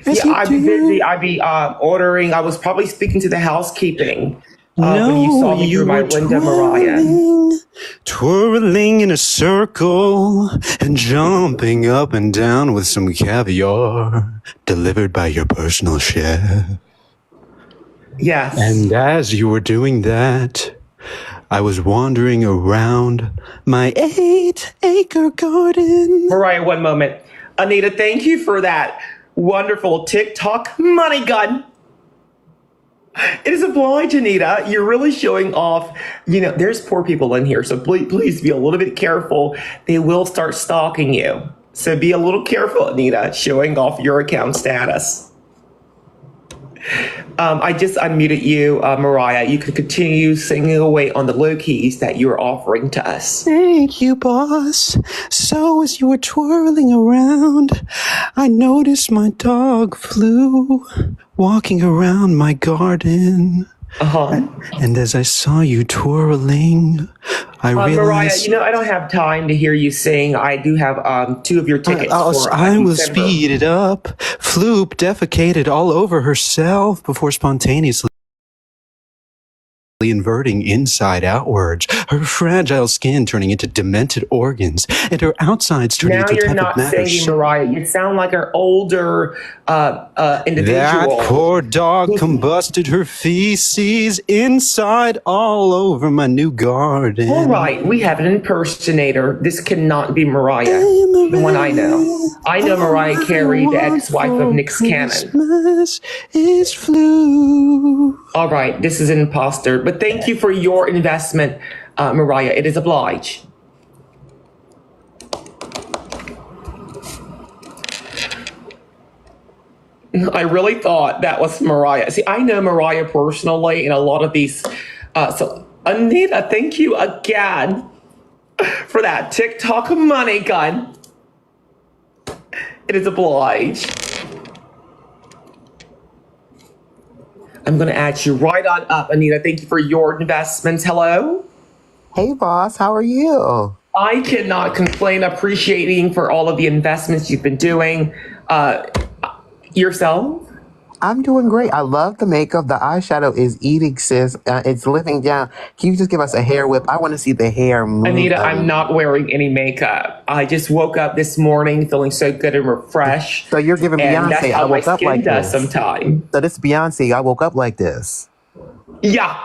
As Yeah, you I'd be busy. do. I'd be ordering. I was probably speaking to the housekeeping when you No, saw me through you my were window, Mariah. twirling in a circle and jumping up and down with some caviar delivered by your personal chef. Yes. And as you were doing that, I was wandering around my 8-acre garden. Mariah, one moment. Anita, thank you for that wonderful TikTok money gun. It is obliged, Anita. You're really showing off. There's poor people in here, so please be a little bit careful. They will start stalking you. So be a little careful, Anita, showing off your account status. I just unmuted you, Mariah. You can continue singing away on the low keys that you're offering to us. Thank you, boss. So as you were twirling around, I noticed my dog Flew walking around my garden. And as I saw you twirling, I realized... Mariah, I don't have time to hear you sing. I do have 2 of your tickets for I will December. speed it up. Floop defecated all over herself before spontaneously inverting inside outwards, her fragile skin turning into demented organs, and her outsides turning Now into a you're type not of matter. singing, Mariah. You sound like an older individual. That poor dog combusted her feces inside all over my new garden. All right, we have an impersonator. This cannot be Mariah, the one I know. I know Mariah Carey, the ex-wife of Nick Cannon. Christmas is Flu. All right, this is an imposter. But thank you for your investment, Mariah. It is obliged. I really thought that was Mariah. See, I know Mariah personally, and a lot of these. So, Anita, thank you again for that TikTok money gun. It is obliged. I'm going to add you right on up, Anita. Thank you for your investments. Hello? Hey, boss. How are you? I cannot complain, appreciating for all of the investments you've been doing. Yourself? I'm doing great. I love the makeup. The eyeshadow is eating, sis. It's living down. Can you just give us a hair whip? I want to see the hair move. Anita, I'm not wearing any makeup. I just woke up this morning feeling so good and refreshed. So you're giving and that's Beyonce. how I woke my up skin like does this. sometimes. So this is Beyonce. I woke up like this. Yeah,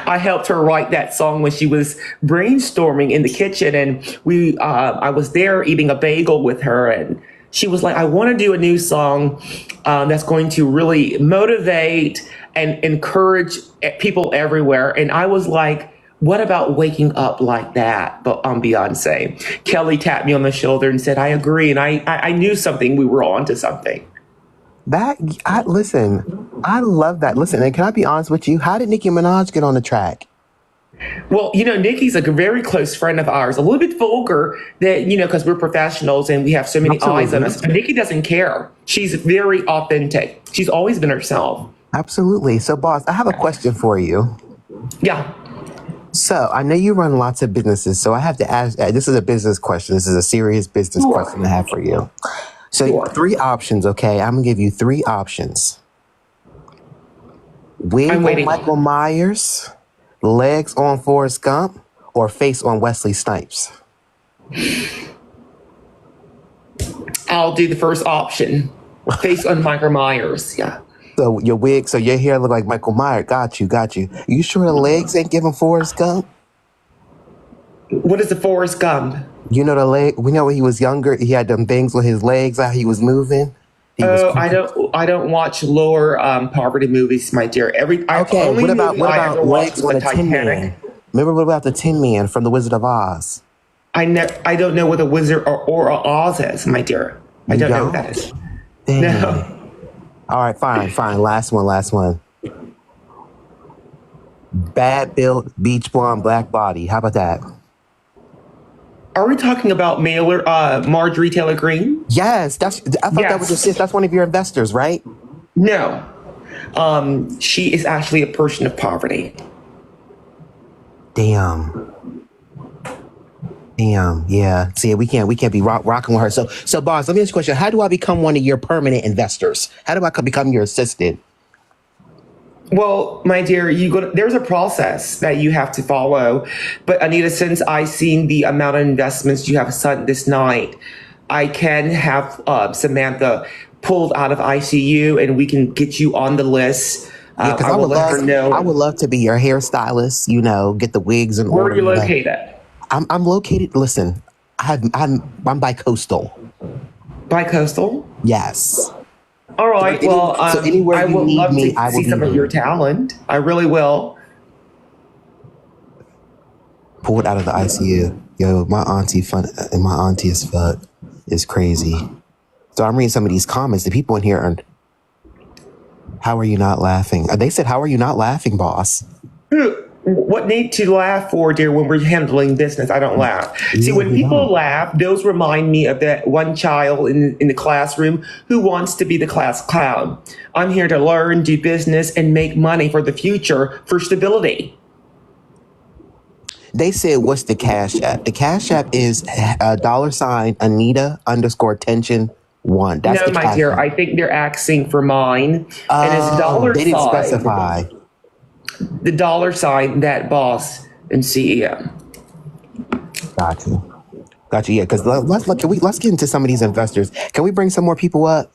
I helped her write that song when she was brainstorming in the kitchen, and I was there eating a bagel with her, and she was like, I want to do a new song that's going to really motivate and encourage people everywhere. And I was like, what about waking up like that? But Beyonce. Kelly tapped me on the shoulder and said, I agree. And I knew something. We were on to something. Listen, I love that. Listen, and can I be honest with you? How did Nicki Minaj get on the track? Well, Nikki's a very close friend of ours, a little bit vulgar that, because we're professionals and we have so many eyes on us. But Nikki doesn't care. She's very authentic. She's always been herself. Absolutely. So, boss, I have a question for you. Yeah. So, I know you run lots of businesses. So, I have to ask, this is a business question. This is a serious business question I have for you. So, 3 options, okay? I'm going to give you 3 options. Wig on Michael Myers, legs on Forrest Gump, or face on Wesley Snipes? I'll do the first option. Face on Michael Myers, yeah. So your wig, so your hair look like Michael Myers. Got you. You sure the legs ain't giving Forrest Gump? What is the Forrest Gump? You know the leg. We know when he was younger, he had them things with his legs, how he was moving. I don't watch lower poverty movies, my dear. What about legs on the Tin Man? Remember what about the Tin Man from The Wizard of Oz? I don't know what a Wizard or Oz is, my dear. I don't know what that is. Dang. No. All right, fine. Last one. Bad built, beach blonde, black body. How about that? Are we talking about Marjorie Taylor Greene? Yes, that was your sis. That's one of your investors, right? No. She is actually a person of poverty. Damn. Damn, yeah. See, we can't be rocking with her. So, boss, let me ask you a question. How do I become one of your permanent investors? How do I become your assistant? Well, my dear, there's a process that you have to follow. But Anita, since I've seen the amount of investments you have done this night, I can have Samantha pulled out of ICU and we can get you on the list. Yeah, because I would love to be your hairstylist, get the wigs and Where are you located? I'm located. Listen, I'm bi-coastal. Bi-coastal? Yes. All right. So anywhere I you would need love me, to I will see be some of there. your talent. I really will. Pulled out of the ICU. Yo, my auntie is fuck is crazy. So I'm reading some of these comments. The people in here are. How are you not laughing? They said, "How are you not laughing, boss?" What need to laugh for, dear, when we're handling business? I don't laugh. See, when people laugh, those remind me of that one child in the classroom who wants to be the class clown. I'm here to learn, do business, and make money for the future, for stability. They said, what's the Cash App? The Cash App is $ Anita _tension1. That's No, the my Cash dear, App. I think they're asking for mine. And it's dollar They didn't sign. specify. The $ that boss and CEO. Got you. Yeah, because let's get into some of these investors. Can we bring some more people up?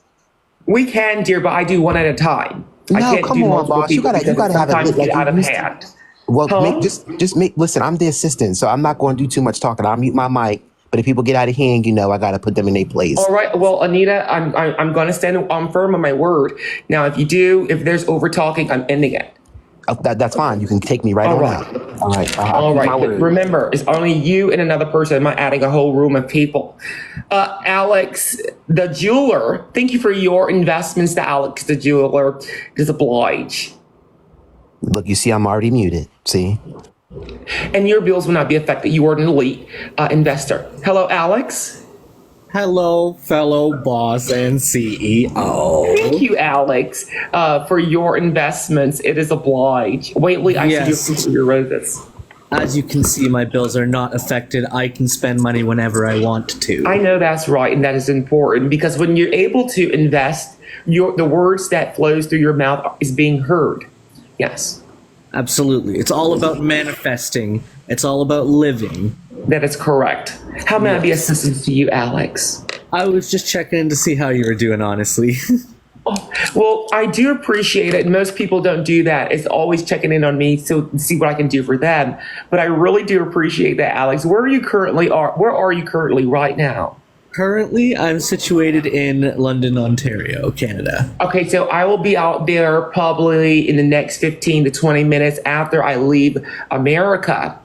We can, dear, but I do one at a time. No, I can't come do on, multiple boss. You people gotta have sometimes it like get out you of used to. hand. Well, Huh? just make. Listen, I'm the assistant, so I'm not going to do too much talking. I'll mute my mic. But if people get out of hand, I got to put them in their place. All right. Well, Anita, I'm going to stand firm on my word. Now, if there's over talking, I'm ending it. Oh, that's fine. You can take me right on out. All right. All right. But remember, it's only you and another person. I'm not adding a whole room of people. Alex, the jeweler, thank you for your investments to Alex, the jeweler. Does oblige. Look, you see, I'm already muted. See? And your bills will not be affected. You are an elite investor. Hello, Alex. Hello, fellow boss and CEO. Thank you, Alex, for your investments. It is obliged. Waitley, I see your roses. As you can see, my bills are not affected. I can spend money whenever I want to. I know that's right, and that is important because when you're able to invest, the words that flows through your mouth is being heard. Yes. Absolutely. It's all about manifesting. It's all about living. That is correct. How may I be assistance to you, Alex? I was just checking in to see how you were doing, honestly. Well, I do appreciate it. Most people don't do that. It's always checking in on me to see what I can do for them. But I really do appreciate that, Alex. Where are you currently right now? Currently, I'm situated in London, Ontario, Canada. Okay, so I will be out there probably in the next 15 to 20 minutes after I leave America.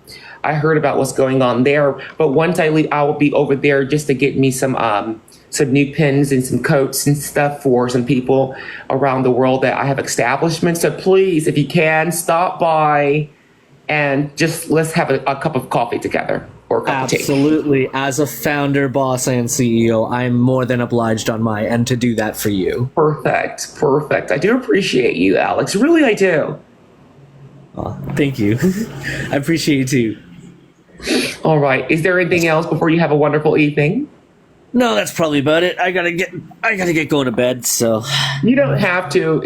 I heard about what's going on there, but once I leave, I will be over there just to get me some new pins and some coats and stuff for some people around the world that I have establishments. So please, if you can, stop by and let's have a cup of coffee together. Or absolutely. As a founder, boss, and CEO, I'm more than obliged on my end to do that for you. Perfect. I do appreciate you, Alex. Really, I do. Thank you. I appreciate you too. All right. Is there anything else before you have a wonderful evening? No, that's probably about it. I gotta get going to bed. So you don't have to.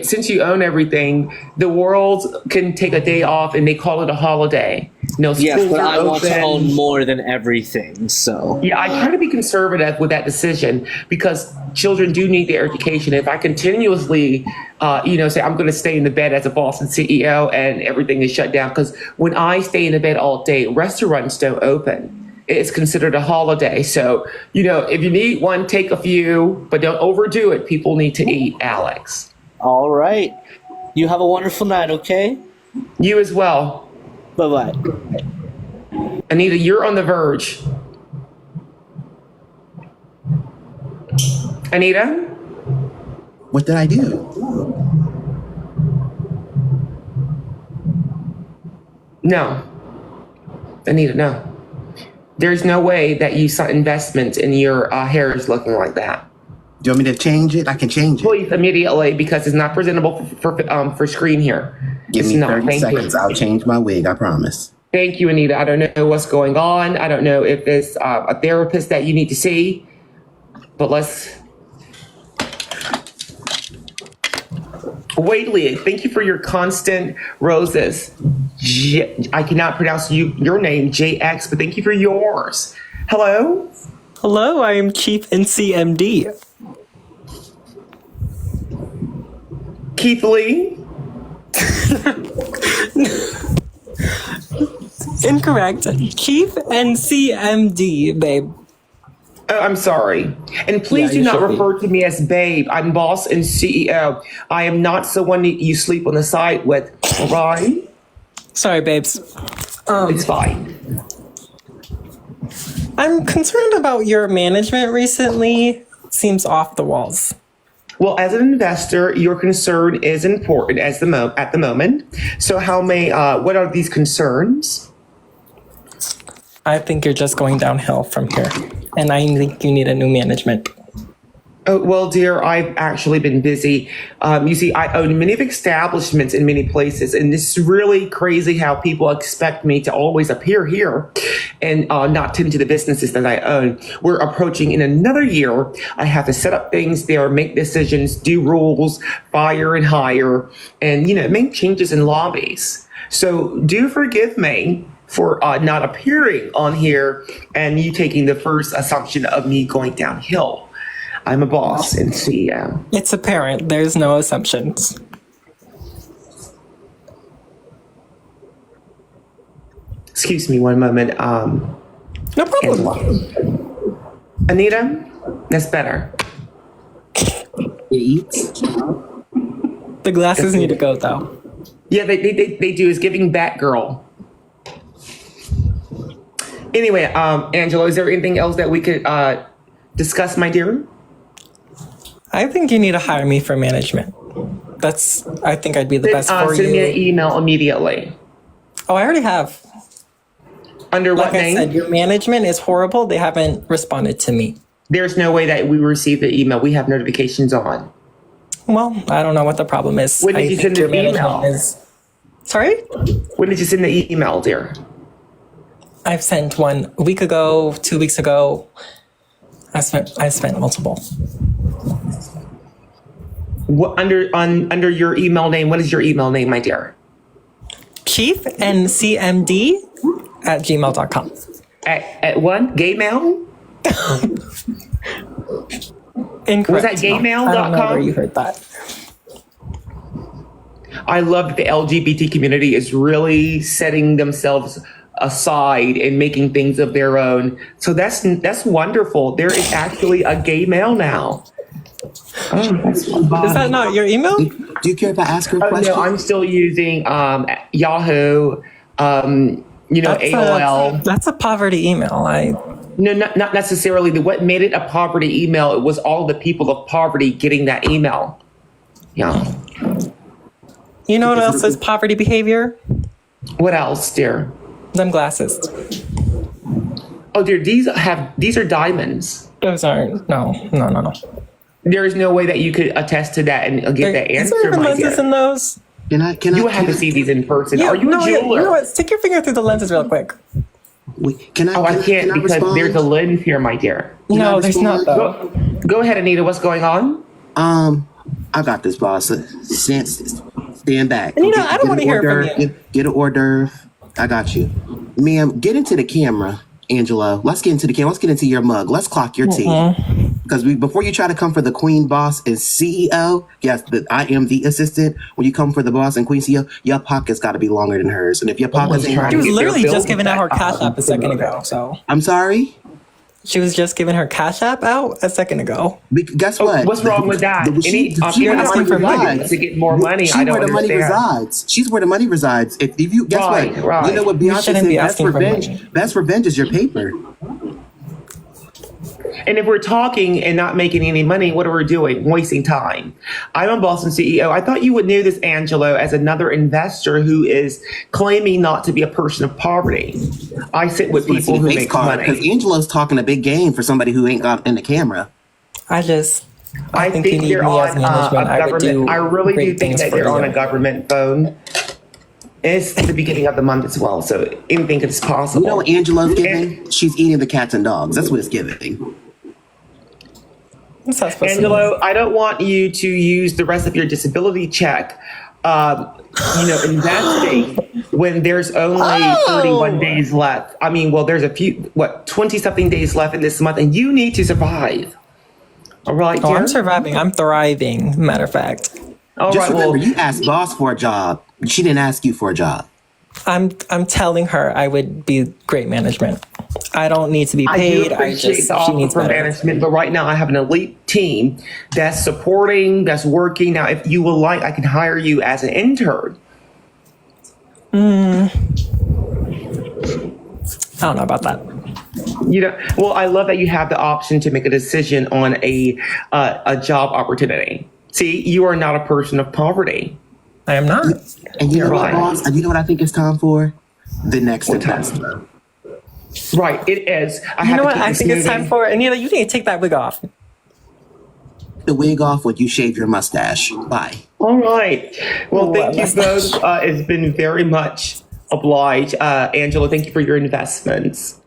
Since you own everything, the world can take a day off, and they call it a holiday. Yes, but I want to own more than everything. So yeah, I try to be conservative with that decision because children do need their education. If I continuously, say I'm going to stay in the bed as a boss and CEO, and everything is shut down, because when I stay in the bed all day, restaurants don't open. It's considered a holiday. So, if you need one, take a few, but don't overdo it. People need to eat, Alex. All right. You have a wonderful night, okay? You as well. Bye-bye. Anita, you're on the verge. Anita? What did I do? No. Anita, no. There's no way that you saw investment in your hair is looking like that. Do you want me to change it? I can change it. Please, immediately, because it's not presentable for screen here. Give me 30 seconds. I'll change my wig, I promise. Thank you, Anita. I don't know what's going on. I don't know if it's a therapist that you need to see, but let's... Whaley, thank you for your constant roses. I cannot pronounce your name, JX, but thank you for yours. Hello? Hello, I am Chief NCMD. Keith Lee? Incorrect. Chief NCMD, babe. Oh, I'm sorry. And please do not refer to me as babe. I'm boss and CEO. I am not someone that you sleep on the side with, right? Sorry, babes. It's fine. I'm concerned about your management recently. Seems off the walls. Well, as an investor, your concern is important at the moment. So what are these concerns? I think you're just going downhill from here. And I think you need a new management. Oh, well, dear, I've actually been busy. You see, I own many establishments in many places, and it's really crazy how people expect me to always appear here and not tend to the businesses that I own. We're approaching in another year. I have to set up things there, make decisions, do rules, fire and hire, and, make changes in lobbies. So do forgive me for not appearing on here and you taking the first assumption of me going downhill. I'm a boss and CEO. It's apparent. There's no assumptions. Excuse me one moment. No problem. Anita, that's better. The glasses need to go, though. Yeah, they do. It's giving Batgirl. Anyway, Angela, is there anything else that we could discuss, my dear? I think you need to hire me for management. I think I'd be the best for you. Send me an email immediately. Oh, I already have. Under what name? Like I said, your management is horrible. They haven't responded to me. There's no way that we received the email. We have notifications on. Well, I don't know what the problem is. When did you send the email? Sorry? When did you send the email, dear? I've sent one a week ago, 2 weeks ago. I spent multiple. What under your email name? What is your email name, my dear? chiefncmd@gmail.com. At what? Gay mail? Incorrect. Was that gaymail.com? I don't know where you heard that. I love that the LGBT community is really setting themselves aside and making things of their own. So that's wonderful. There is actually a gay mail now. Oh, that's wonderful. Is that not your email? Do you care if I ask her a question? No, I'm still using Yahoo, AOL. That's a poverty email. No, not necessarily. What made it a poverty email, it was all the people of poverty getting that email. Yeah. You know what else is poverty behavior? What else, dear? Them glasses. Oh, dear, these are diamonds. Those aren't. No. There is no way that you could attest to that and get that answer, Is there even my lenses dear. in those? You will have to see these in person. Yeah, Are you a jeweler? You know what? Stick your finger through the lenses real quick. I can't because respond? there's a lens here, my dear. No, there's not, though. Go ahead, Anita. What's going on? I got this, boss. Stand back. Anita, I don't want to hear from you. Get an hors d'oeuvre. I got you. Ma'am, get into the camera, Angela. Let's get into the camera. Let's get into your mug. Let's clock your teeth. Because before you try to come for the queen, boss, and CEO, yes, I am the assistant. When you come for the boss and queen CEO, your pocket's got to be longer than hers. And if your pocket's ain't She was Get literally their just bill giving out her back. Cash App a second ago, so. I'm sorry? She was just giving her Cash App out a second ago. Guess what? What's wrong with that? She You're asking for money. To get more money. She's I don't where the money understand. resides. She's where the money resides. If you guess what? Right. You know what Beyonce shouldn't said? be Best asking for revenge. money. Best revenge is your paper. And if we're talking and not making any money, what are we doing? Wasting time. I'm a Boston CEO. I thought you would know this, Angelo, as another investor who is claiming not to be a person of poverty. I sit with people who make money. Because Angelo's talking a big game for somebody who ain't got in the camera. I think you need they're me as on management. a I would do government. I really do great think things that for they're on you. a government phone. It's the beginning of the month as well, so anything is possible. You know what Angela's giving? She's eating the cats and dogs. That's what it's giving. Angelo, I don't want you to use the rest of your disability check, investing when there's only 31 days left. I mean, well, there's 20-something days left in this month, and you need to survive. All right, dear? I'm surviving. I'm thriving, matter of fact. Remember, you asked boss for a job. She didn't ask you for a job. I'm telling her I would be great management. I don't need to be paid. She needs better management. But right now I have an elite team that's supporting, that's working. Now, if you would like, I can hire you as an intern. I don't know about that. Well, I love that you have the option to make a decision on a job opportunity. See, you are not a person of poverty. I am not. And you know what, boss? And you know what I think it's time for? The next semester. Right, it is. You know what I think it's time for? Anita, you need to take that wig off. The wig off when you shave your mustache. Bye. All right. Well, thank you both. It's been very much obliged. Angela, thank you for your investments.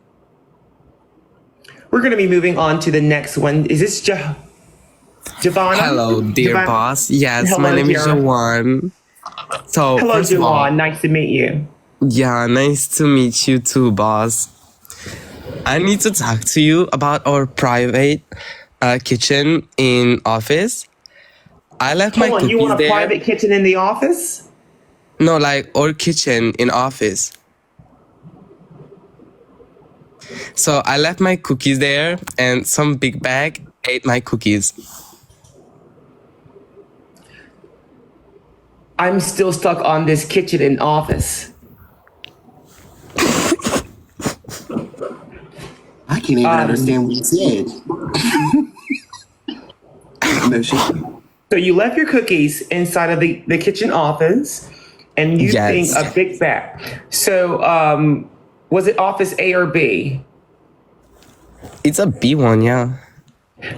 We're going to be moving on to the next one. Is this Giovanna? Hello, dear boss. Yes, Hello, my name is dear. Jawan. So, Hello, first of all, Jawan. Nice to meet you. yeah, nice to meet you too, boss. I need to talk to you about our private kitchen in office. I left my cookies you want a there. private kitchen in the office? No, like our kitchen in office. So I left my cookies there, and some big bag ate my cookies. I'm still stuck on this kitchen in office. I can't even understand what you said. No shit. So you left your cookies inside of the kitchen office, and you think a big bag. So was it office A or B? It's a B one, yeah.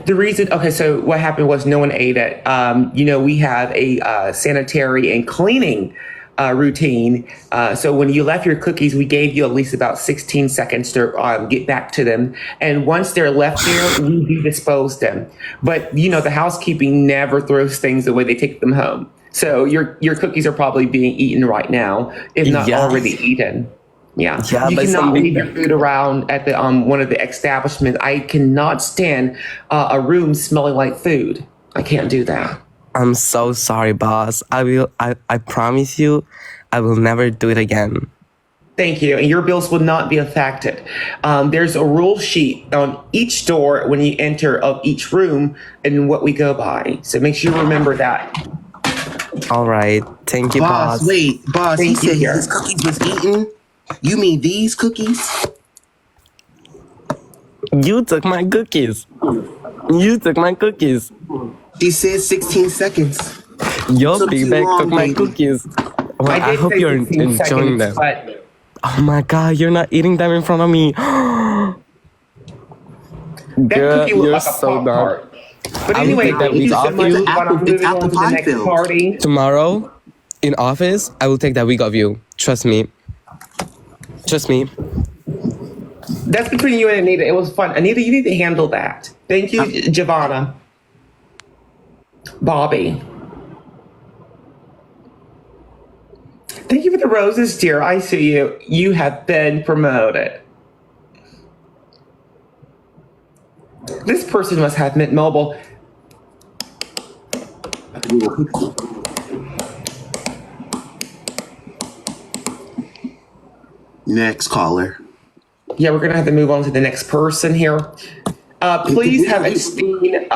The reason, okay, so what happened was no one ate it. We have a sanitary and cleaning routine. So when you left your cookies, we gave you at least about 16 seconds to get back to them. And once they're left there, we do dispose them. But, the housekeeping never throws things away. They take them home. So your cookies are probably being eaten right now, if not already eaten. Yeah, you cannot leave your food around at the one of the establishments. I cannot stand a room smelling like food. I can't do that. I'm so sorry, boss. I promise you, I will never do it again. Thank you. And your bills will not be affected. There's a rule sheet on each door when you enter of each room and what we go by. So make sure you remember that. All right. Thank you, boss. Wait, boss, he said his cookies was eaten? You mean these cookies? You took my cookies. You took my cookies. She said 16 seconds. Your big bag took my cookies. Well, I hope you're enjoying them. But oh my god, you're not eating them in front of me. Girl, you're so dumb. But anyway, that week off you. It's out the pie field. Party. Tomorrow, in office, I will take that week of you. Trust me. Trust me. That's between you and Anita. It was fun. Anita, you need to handle that. Thank you, Giovanna. Bobby. Thank you for the roses, dear. I see you. You have been promoted. This person must have Mint Mobile. Next caller. Yeah, we're going to have to move on to the next person here. Please have a pristine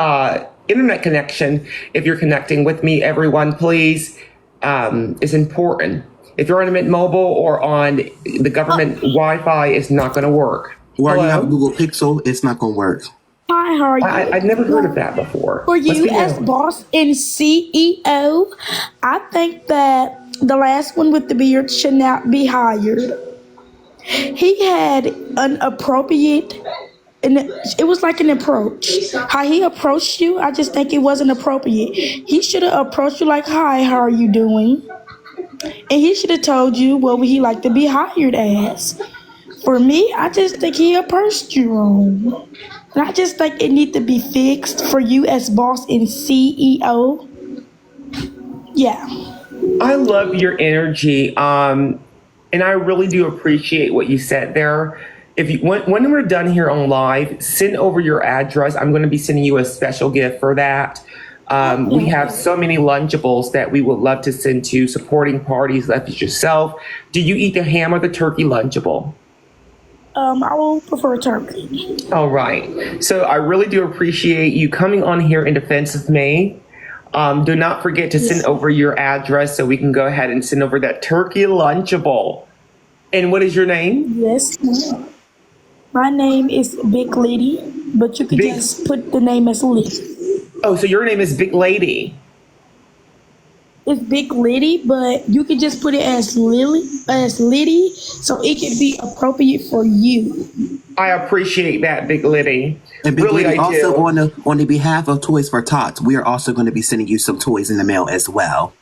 internet connection if you're connecting with me, everyone. Please, it's important. If you're on a Mint Mobile or on the government Wi-Fi, it's not going to work. Or you have a Google Pixel, it's not going to work. Hi, how are you? I've never heard of that before. For you as boss and CEO, I think that the last one with the beard should not be hired. He had an appropriate, and it was like an approach. How he approached you, I just think it wasn't appropriate. He should have approached you like, hi, how are you doing? And he should have told you what would he like to be hired as. For me, I just think he approached you wrong. And I just think it need to be fixed for you as boss and CEO. Yeah. I love your energy. And I really do appreciate what you said there. If you when we're done here on live, send over your address. I'm going to be sending you a special gift for that. We have so many Lunchables that we would love to send to supporting parties left as yourself. Do you eat the ham or the turkey Lunchable? I will prefer turkey. All right. So I really do appreciate you coming on here in defense of me. Do not forget to send over your address so we can go ahead and send over that turkey Lunchable. And what is your name? Yes, ma'am. My name is Big Lady, but you could just put the name as Lily. Oh, so your name is Big Lady. It's Big Lady, but you could just put it as Liddy, so it can be appropriate for you. I appreciate that, Big Lady. And Big Really, Lady, I also do. on the behalf of Toys for Tots, we are also going to be sending you some toys in the mail as well.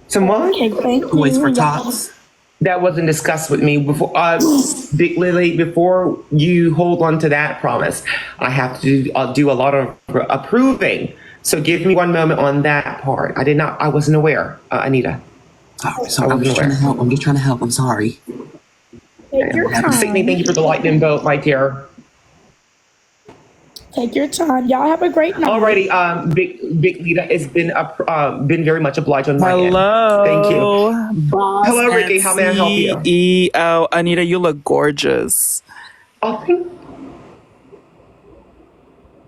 Some what? Okay, thank Toys you. for y'all. Tots. That wasn't discussed with me before. Big Lily, before you hold on to that promise, I have to do a lot of approving. So give me one moment on that part. I wasn't aware, Anita. Sorry, I'm just trying to help. I'm sorry. Take your time. Sydney, thank you for the lightning bolt, my dear. Take your time. Y'all have a great night. Alrighty, Big Lita, it's been very much obliged on my end. Hello. Thank you. Boss Hello, and Ricky. How may I help you? CEO. Anita, you look gorgeous. Oh,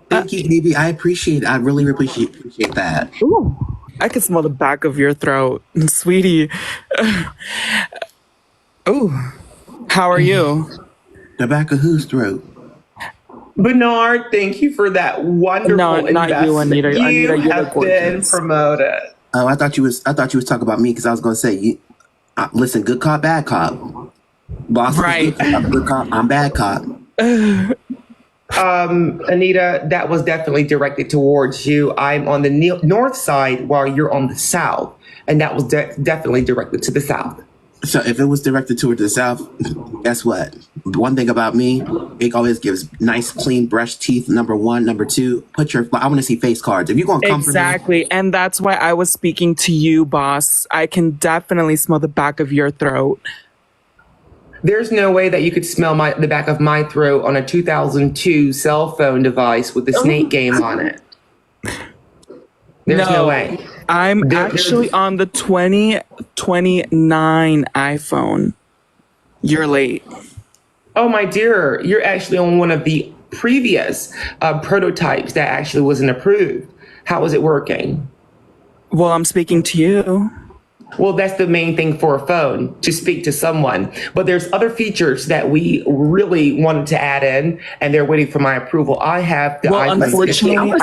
Thank you, baby. I really appreciate that. Ooh, I can smell the back of your throat, sweetie. Ooh, how are you? The back of whose throat? Bernard, thank you for that wonderful No, not investment. you, Anita. You Anita, you have look been gorgeous. promoted. Oh, I thought you was talking about me because I was going to say, listen, good cop, bad cop. Boss is Right. good cop, I'm bad cop. Anita, that was definitely directed towards you. I'm on the north side while you're on the south, and that was definitely directed to the south. So if it was directed toward the south, guess what? One thing about me, it always gives nice, clean, brushed teeth. Number one, number two, I want to see face cards. If you're going to come Exactly, and that's why I was speaking to you, boss. I can definitely smell the back of your throat. There's no way that you could smell the back of my throat on a 2002 cell phone device with the snake game on it. There's no way. I'm actually on the 2029 iPhone. You're late. Oh, my dear, you're actually on one of the previous prototypes that actually wasn't approved. How is it working? Well, I'm speaking to you. Well, that's the main thing for a phone, to speak to someone. But there's other features that we really wanted to add in, and they're waiting for my approval. I have the iPhone. Unfortunately,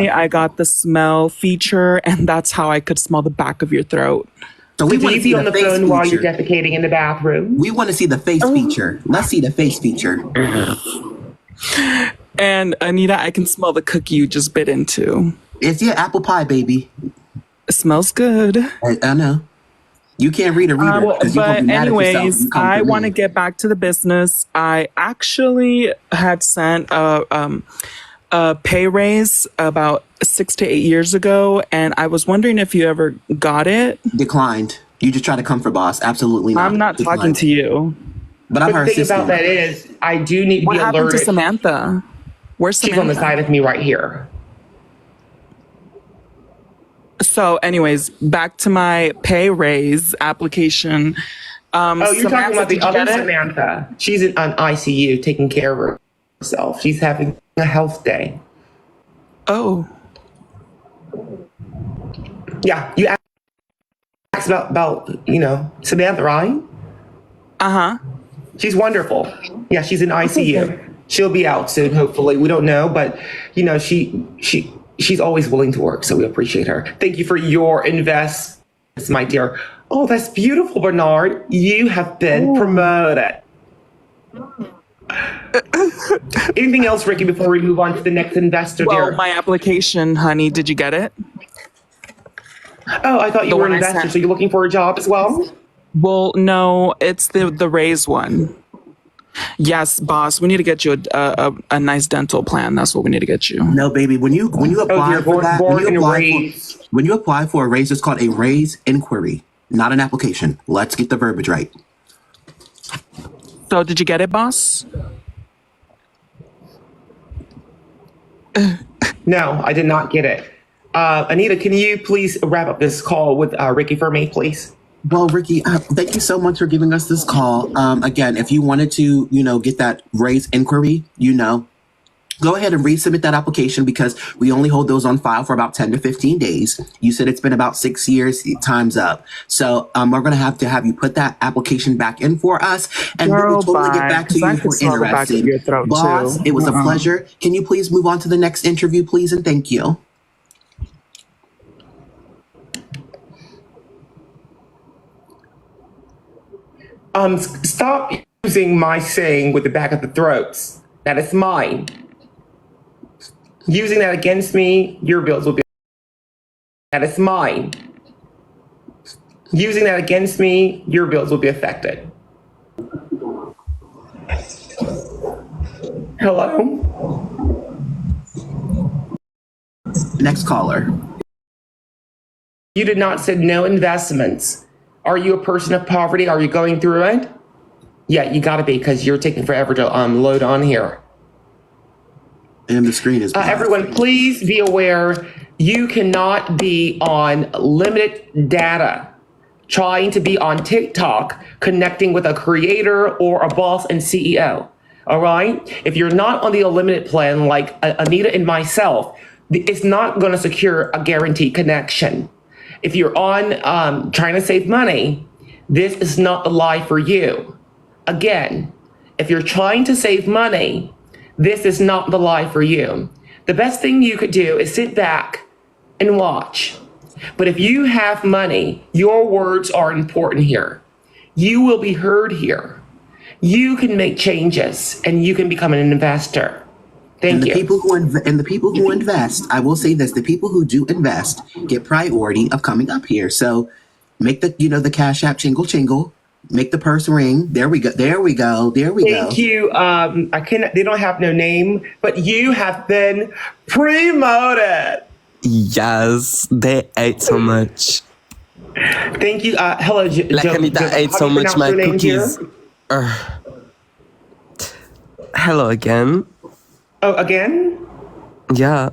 I got the smell feature, and that's how I could smell the back of your throat. So we want to be on the phone while you're defecating in the bathroom. We want to see the face feature. Let's see the face feature. And Anita, I can smell the cookie you just bit into. It's your apple pie, baby. It smells good. I know. You can't read a reader. But anyways, I want to get back to the business. I actually had sent a pay raise about 6 to 8 years ago, and I was wondering if you ever got it. Declined. You just try to comfort boss. Absolutely not. I'm not talking to you. But I'm her the thing assistant. about that is, I do need to What be happened alerted. to Samantha? Where's Samantha? She's on the side of me right here. So anyways, back to my pay raise application. You're talking about the did you other get it? Samantha. She's on ICU taking care of herself. She's having a health day. Oh. Yeah, you asked about Samantha, right? Uh-huh. She's wonderful. Yeah, she's in ICU. She'll be out soon, hopefully. We don't know, but she's always willing to work, so we appreciate her. Thank you for your investments, my dear. Oh, that's beautiful, Bernard. You have been promoted. Anything else, Ricky, before we move on to the next investor, Well, dear? my application, honey, did you get it? Oh, I thought you The were an one I investor, sent- so you're looking for a job as well? Well, no, it's the raise one. Yes, boss. We need to get you a nice dental plan. That's what we need to get you. No, baby. When you apply dear, for that, born and raised. when you apply for a raise, it's called a raise inquiry, not an application. Let's get the verbiage right. So, did you get it, boss? No, I did not get it. Anita, can you please wrap up this call with Ricky for me, please? Well, Ricky, thank you so much for giving us this call. Again, if you wanted to, get that raise inquiry, go ahead and resubmit that application because we only hold those on file for about 10 to 15 days. You said it's been about 6 years. Time's up. So we're going to have you put that application back in for us. And we will totally get back to you if we're interested. Boss, it was a pleasure. Can you please move on to the next interview, please? And thank you. Stop using my saying with the back of the throats. That is mine. Using that against me, your bills will be. That is mine. Using that against me, your bills will be affected. Hello? Next caller. You did not say no investments. Are you a person of poverty? Are you going through it? Yeah, you gotta be because you're taking forever to load on here. And the screen is everyone, please be aware you cannot be on limited data trying to be on TikTok connecting with a creator or a boss and CEO. All right? If you're not on the unlimited plan like Anita and myself, it's not going to secure a guaranteed connection. If you're on trying to save money, this is not the life for you. Again, if you're trying to save money, this is not the life for you. The best thing you could do is sit back and watch. But if you have money, your words are important here. You will be heard here. You can make changes and you can become an investor. Thank you. The people who invest, I will say this, the people who do invest get priority of coming up here. So make the Cash App jingle jingle. Make the purse ring. There we go. Thank you. They don't have no name, but you have been promoted. Yes, they ate so much. Thank you. Hello, Anita ate so much my cookies. Hello again. Oh, again? Yeah.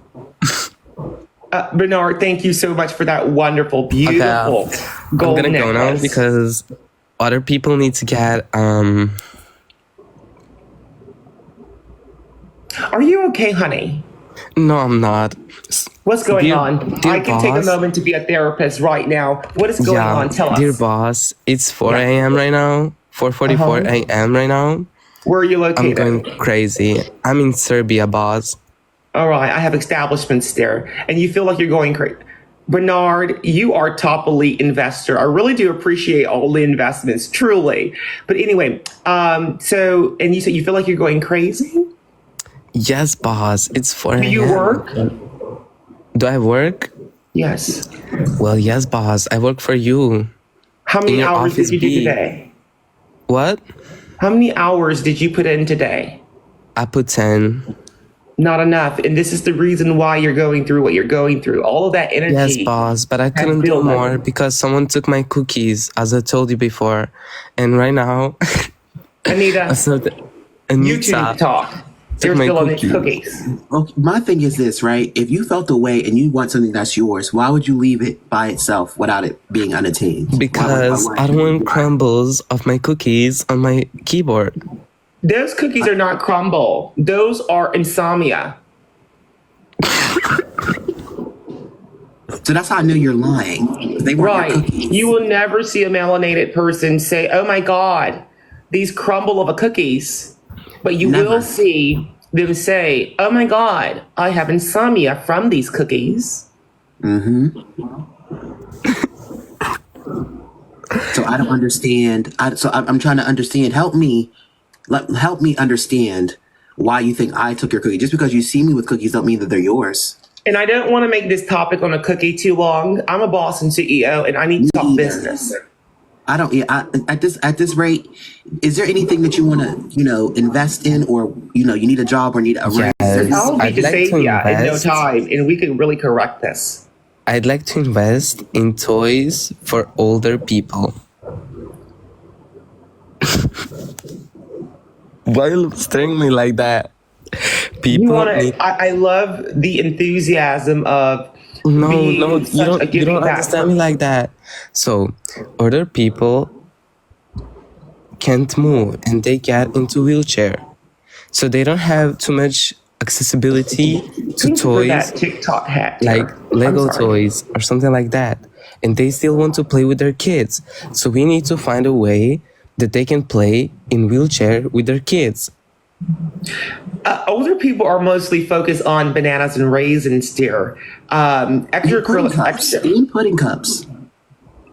Bernard, thank you so much for that wonderful, beautiful gold I'm gonna necklace. go now because other people need to get Are you okay, honey? No, I'm not. What's going on? I can take a moment to be a therapist right now. What is going on? Tell us. Dear boss, it's 4 a.m. right now. 4:44 a.m. right now. Where are you located? I'm going crazy. I'm in Serbia, boss. All right, I have establishments there, and you feel like you're going crazy. Bernard, you are top elite investor. I really do appreciate all the investments, truly. But anyway, and you said you feel like you're going crazy? Yes, boss. It's 4 a.m. Do you work? Do I work? Yes. Well, yes, boss. I work for you. How many hours did you do today? What? How many hours did you put in today? I put 10. Not enough. And this is the reason why you're going through what you're going through. All of that energy. Yes, boss, but I couldn't do more because someone took my cookies, as I told you before. And right now, Anita, you two talk. You're still on these cookies. Okay, my thing is this, right? If you felt the way and you want something that's yours, why would you leave it by itself without it being unattained? Because I don't want crumbles of my cookies on my keyboard. Those cookies are not crumble. Those are insomnia. So that's how I knew you're lying. They weren't your cookies. You will never see a melanated person say, oh my God, these crumble of a cookies. But you will see them say, oh my God, I have insomnia from these cookies. Mm-hmm. So I don't understand. I'm trying to understand. Help me understand why you think I took your cookie. Just because you see me with cookies don't mean that they're yours. And I don't want to make this topic on a cookie too long. I'm a boss and CEO, and I need to talk business. I don't. Yeah, at this rate, is there anything that you want to, invest in, or you need a job or need a raise? I'll be I'd to like say to in no invest. time, and we can really correct this. I'd like to invest in toys for older people. Why are you staring at me like that? People need... I love the enthusiasm of being No, you such a don't giving back understand me like that. So, older people can't move and they get into wheelchair. So they don't have too much accessibility to for that toys TikTok hat, like dear. Lego I'm sorry. toys or something like that. And they still want to play with their kids. So we need to find a way that they can play in wheelchair with their kids. Older people are mostly focused on bananas and raisins, dear. Steam pudding cups.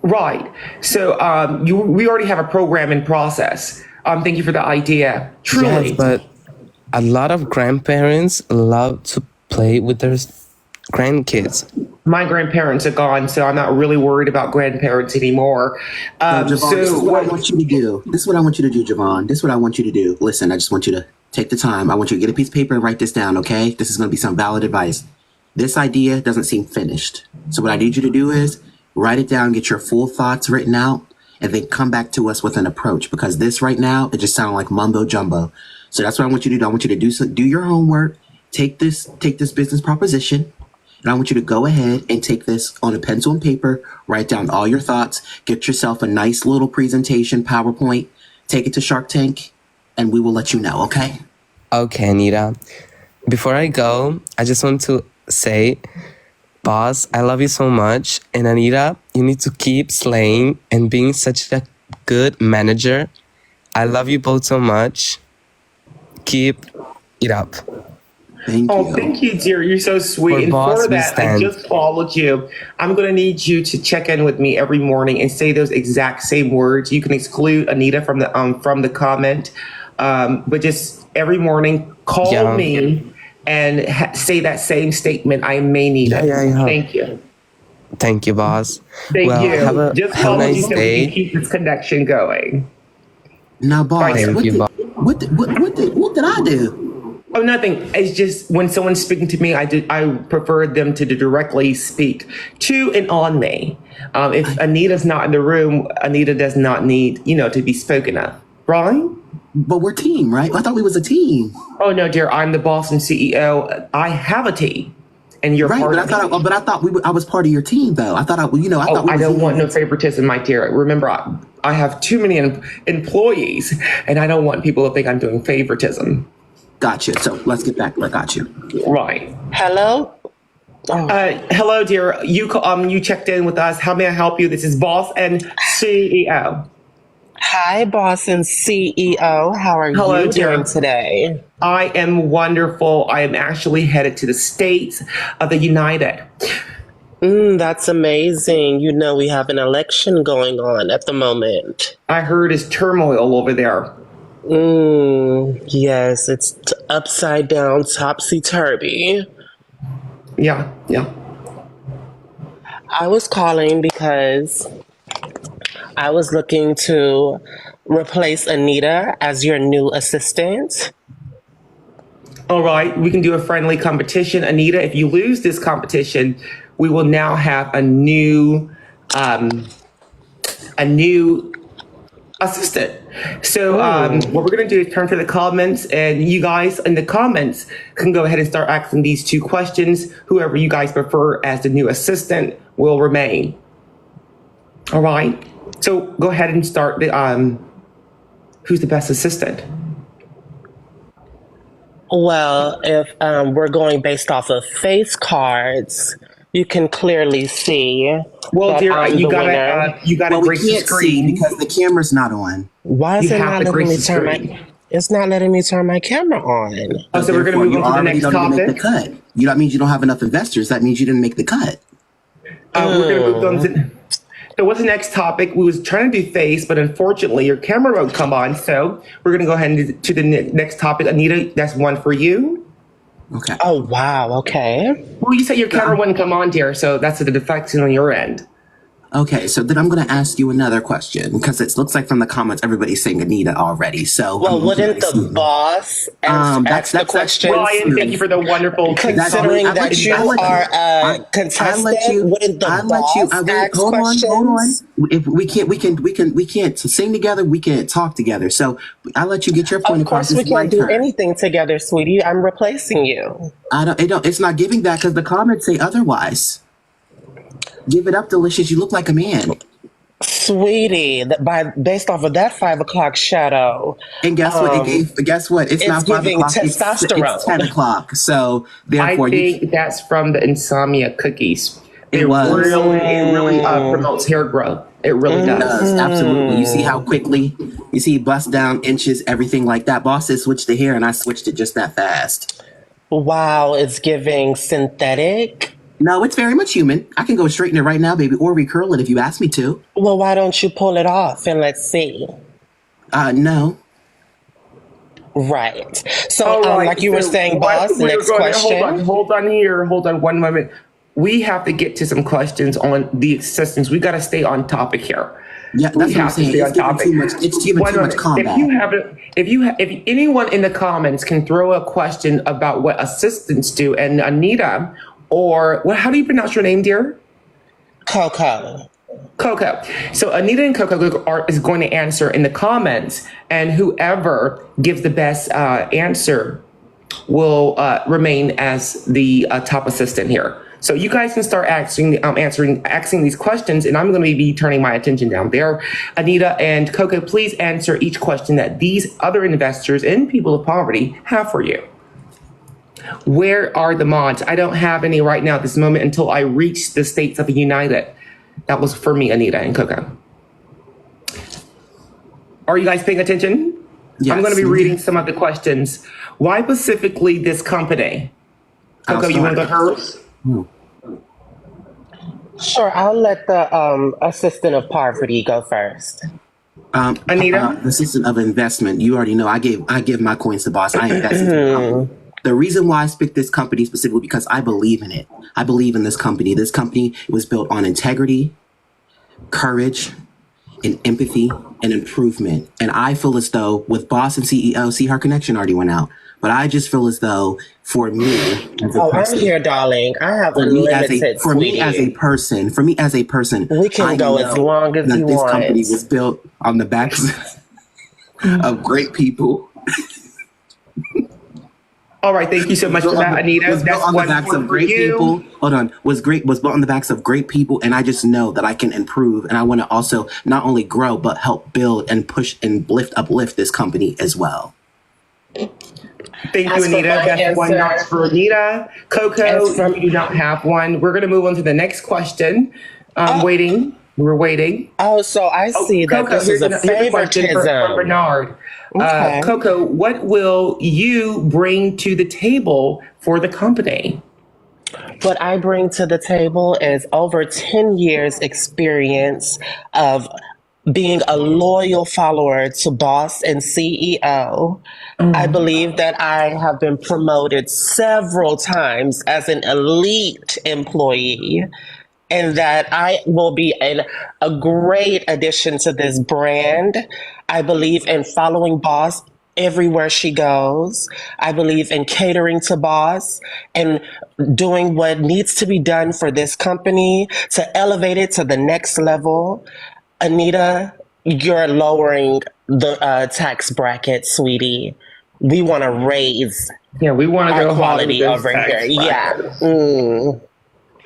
Right. So we already have a program in process. Thank you for the idea. Truly. Yes, but a lot of grandparents love to play with their grandkids. My grandparents are gone, so I'm not really worried about grandparents anymore. Javon, this is what I want you to do. This is what I want you to do, Javon. This is what I want you to do. Listen, I just want you to take the time. I want you to get a piece of paper and write this down, okay? This is going to be some valid advice. This idea doesn't seem finished. So what I need you to do is write it down, get your full thoughts written out, and then come back to us with an approach. Because this right now, it just sounds like mumbo jumbo. So that's what I want you to do. I want you to do your homework, take this business proposition, and I want you to go ahead and take this on a pencil and paper, write down all your thoughts, get yourself a nice little presentation, PowerPoint, take it to Shark Tank, and we will let you know, okay? Okay, Anita. Before I go, I just want to say, boss, I love you so much. And Anita, you need to keep slaying and being such a good manager. I love you both so much. Keep it up. Thank you. Thank you, dear. You're so sweet. And for that, I just followed you. I'm going to need you to check in with me every morning and say those exact same words. You can exclude Anita from the comment, but just every morning call me and say that same statement. I may need it. Thank you. Thank you, boss. Thank you. Have a nice so day. We can keep this connection going. Now, boss, what did I do? Oh, nothing. It's just when someone's speaking to me, I prefer them to directly speak to and on me. If Anita's not in the room, Anita does not need, to be spoken of. Right? But we're team, right? I thought we was a team. Oh no, dear. I'm the boss and CEO. I have a team, and you're right. Part but I thought I was part of your team, though. I thought I don't want no favoritism, my dear. Remember, I have too many employees, and I don't want people to think I'm doing favoritism. Gotcha. So let's get back. I got you. Right. Hello? Hello, dear. You checked in with us. How may I help you? This is Boss and CEO. Hi, Boss and CEO. How are you doing today? I am wonderful. I am actually headed to the States of the United. That's amazing. We have an election going on at the moment. I heard it's turmoil over there. Yes, it's upside down, topsy-turvy. Yeah. I was calling because I was looking to replace Anita as your new assistant. All right, we can do a friendly competition. Anita, if you lose this competition, we will now have a new assistant. So what we're going to do is turn to the comments, and you guys in the comments can go ahead and start asking these two questions. Whoever you guys prefer as the new assistant will remain. All right. So go ahead and start the who's the best assistant? Well, if we're going based off of face cards, you can clearly see. Well, dear, you got to we can't see because the camera's not on. Why is it not letting me turn It's not letting me turn my camera on. Oh, so we're going to move on to the next topic. Make the cut. That means you don't have enough investors. That means you didn't make the cut. We're going to move on to. So what's the next topic? We was trying to do face, but unfortunately your camera won't come on. So we're going to go ahead and to the next topic. Anita, that's one for you. Okay. Oh, wow. Okay. Well, you said your camera wouldn't come on, dear, so that's a deflection on your end. Okay, so then I'm going to ask you another question because it looks like from the comments everybody's saying Anita already. So well, wouldn't the boss ask the question? Ryan, thank you for the wonderful. Considering that you are a contestant, wouldn't the boss ask questions? If we can't sing together, we can't talk together. So I'll let you get your point across. Of course, we can't do anything together, sweetie. I'm replacing you. It's not giving that because the comments say otherwise. Give it up, Delicious. You look like a man. Sweetie, based off of that 5 o'clock shadow. And guess what? Guess what? It's not 5 o'clock. Testosterone. It's 10 o'clock. So therefore, I think that's from the insomnia cookies. It really promotes hair growth. It really does. Absolutely. You see how quickly you see bust down inches, everything like that. Boss said switch the hair, and I switched it just that fast. Wow, it's giving synthetic. No, it's very much human. I can go straighten it right now, baby, or recurl it if you ask me to. Well, why don't you pull it off and let's see? No. Right. So, like you were saying, boss, next question. Hold on 1 moment. We have to get to some questions on the assistants. We got to stay on topic here. Yeah, that's what I'm saying. It's too much combat. If anyone in the comments can throw a question about what assistants do, and Anita, or how do you pronounce your name, dear? Coco. So Anita and Coco is going to answer in the comments, and whoever gives the best answer will remain as the top assistant here. So you guys can start asking these questions, and I'm going to be turning my attention down there. Anita and Coco, please answer each question that these other investors and people of poverty have for you. Where are the mods? I don't have any right now at this moment until I reach the States of the United. That was for me, Anita and Coco. Are you guys paying attention? Yes. I'm going to be reading some of the questions. Why specifically this company? Coco, you want to go first? Sure, I'll let the assistant of poverty go first. Anita? Assistant of investment. You already know I give my coins to boss. I invest in the company. The reason why I picked this company specifically because I believe in it. I believe in this company. This company was built on integrity, courage, and empathy and improvement. And I feel as though with boss and CEO, see, her connection already went out. But I just feel as though for me as a person, I'm here, darling. I have unlimited. For me as a person, we can go as long as you want. This company was built on the backs of great people. All right, thank you so much for that, Anita. Was built on the backs of great people. Hold on, was built on the backs of great people, and I just know that I can improve, and I want to also not only grow but help build and push and uplift this company as well. Thank you, Anita. That's one notch for Anita. Coco, you do not have one. We're going to move on to the next question. Waiting. We're waiting. Oh, so I see that Coco, this is a favoritism. For Bernard. Okay. Coco, what will you bring to the table for the company? What I bring to the table is over 10 years experience of being a loyal follower to boss and CEO. I believe that I have been promoted several times as an elite employee, and that I will be a great addition to this brand. I believe in following boss everywhere she goes. I believe in catering to boss and doing what needs to be done for this company to elevate it to the next level. Anita, you're lowering the tax bracket, sweetie. We want to raise we want to our quality over here. Yeah.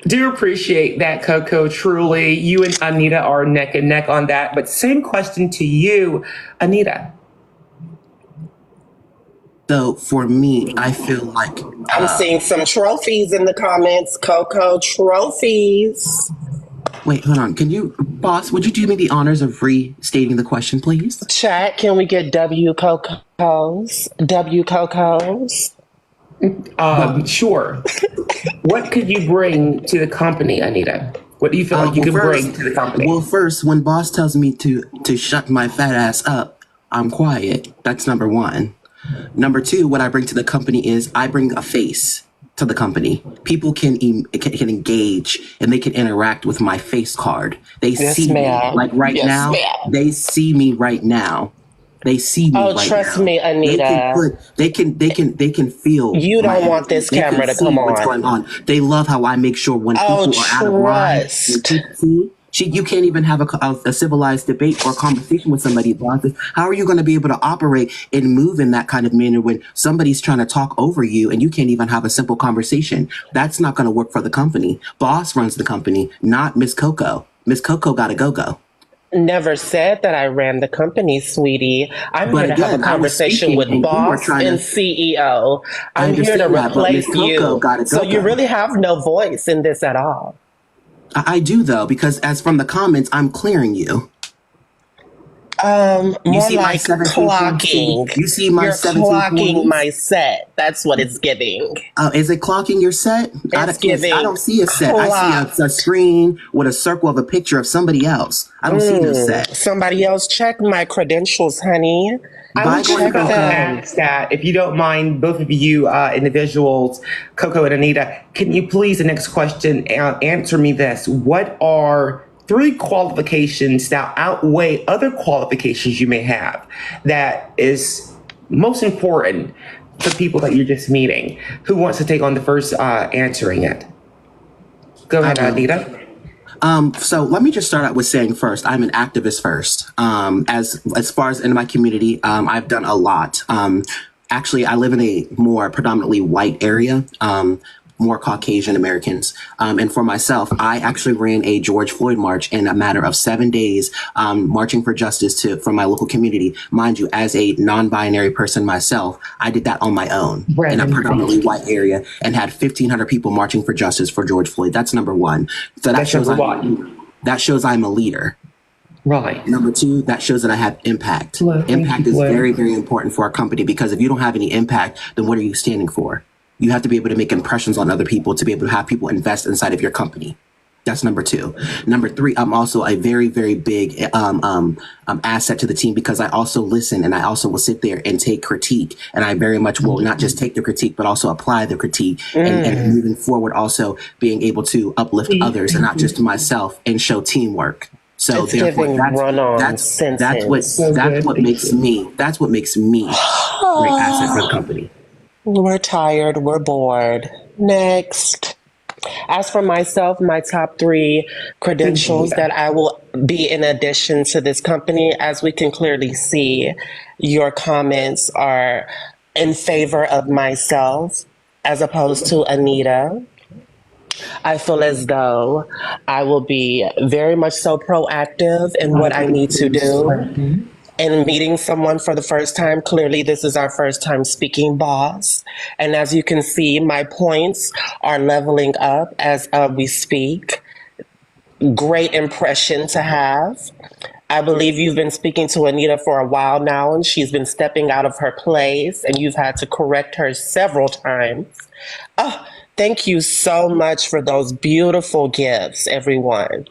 Do appreciate that, Coco. Truly, you and Anita are neck and neck on that. But same question to you, Anita. So for me, I feel like I'm seeing some trophies in the comments, Coco. Trophies. Wait, hold on. Can you, boss, would you do me the honors of restating the question, please? Chat, can we get W Cocos? W Cocos? Sure. What could you bring to the company, Anita? What do you feel like you could bring to the company? Well, first, when boss tells me to shut my fat ass up, I'm quiet. That's number one. Number two, what I bring to the company is I bring a face to the company. People can engage and they can interact with my face card. They see me like right now. They see me right now. They see me right now. Trust me, Anita. They can feel. You don't want this camera to come on. What's going on? They love how I make sure when people are out of line. You can't even have a civilized debate or conversation with somebody. How are you going to be able to operate and move in that kind of manner when somebody's trying to talk over you and you can't even have a simple conversation? That's not going to work for the company. Boss runs the company, not Miss Coco. Miss Coco got to go. Never said that I ran the company, sweetie. I'm here to have a conversation with boss and CEO. I'm here to replace you. So you really have no voice in this at all. I do, though, because as from the comments, I'm clearing you. You see like clocking. You see my 17 clocking my set. That's what it's giving. Is it clocking your set? It's giving. I don't see a set. Clock. I see a screen with a circle of a picture of somebody else. I don't see no set. Somebody else check my credentials, honey. I'm going to ask that, if you don't mind, both of you individuals, Coco and Anita, can you please, the next question, answer me this. What are 3 qualifications that outweigh other qualifications you may have that is most important for people that you're just meeting? Who wants to take on the first answering it? Go ahead, Anita. So let me just start out with saying first, I'm an activist first. As far as in my community, I've done a lot. Actually, I live in a more predominantly white area, more Caucasian Americans. And for myself, I actually ran a George Floyd march in a matter of 7 days, marching for justice from my local community. Mind you, as a non-binary person myself, I did that on my own in a predominantly white area and had 1,500 people marching for justice for George Floyd. That's number one. So that shows I'm a leader. Right. Number two, that shows that I have impact. Impact is very, very important for our company, because if you don't have any impact, then what are you standing for? You have to be able to make impressions on other people to be able to have people invest inside of your company. That's number two. Number three, I'm also a very, very big asset to the team, because I also listen and I also will sit there and take critique. And I very much will not just take the critique, but also apply the critique and moving forward, also being able to uplift others and not just myself and show teamwork. So therefore, that's what makes me a great asset for the company. We're tired. We're bored. Next. As for myself, my top 3 credentials that I will be in addition to this company, as we can clearly see, your comments are in favor of myself as opposed to Anita. I feel as though I will be very much so proactive in what I need to do. And meeting someone for the first time, clearly this is our first time speaking, boss. And as you can see, my points are leveling up as we speak. Great impression to have. I believe you've been speaking to Anita for a while now, and she's been stepping out of her place, and you've had to correct her several times. Oh, thank you so much for those beautiful gifts, everyone.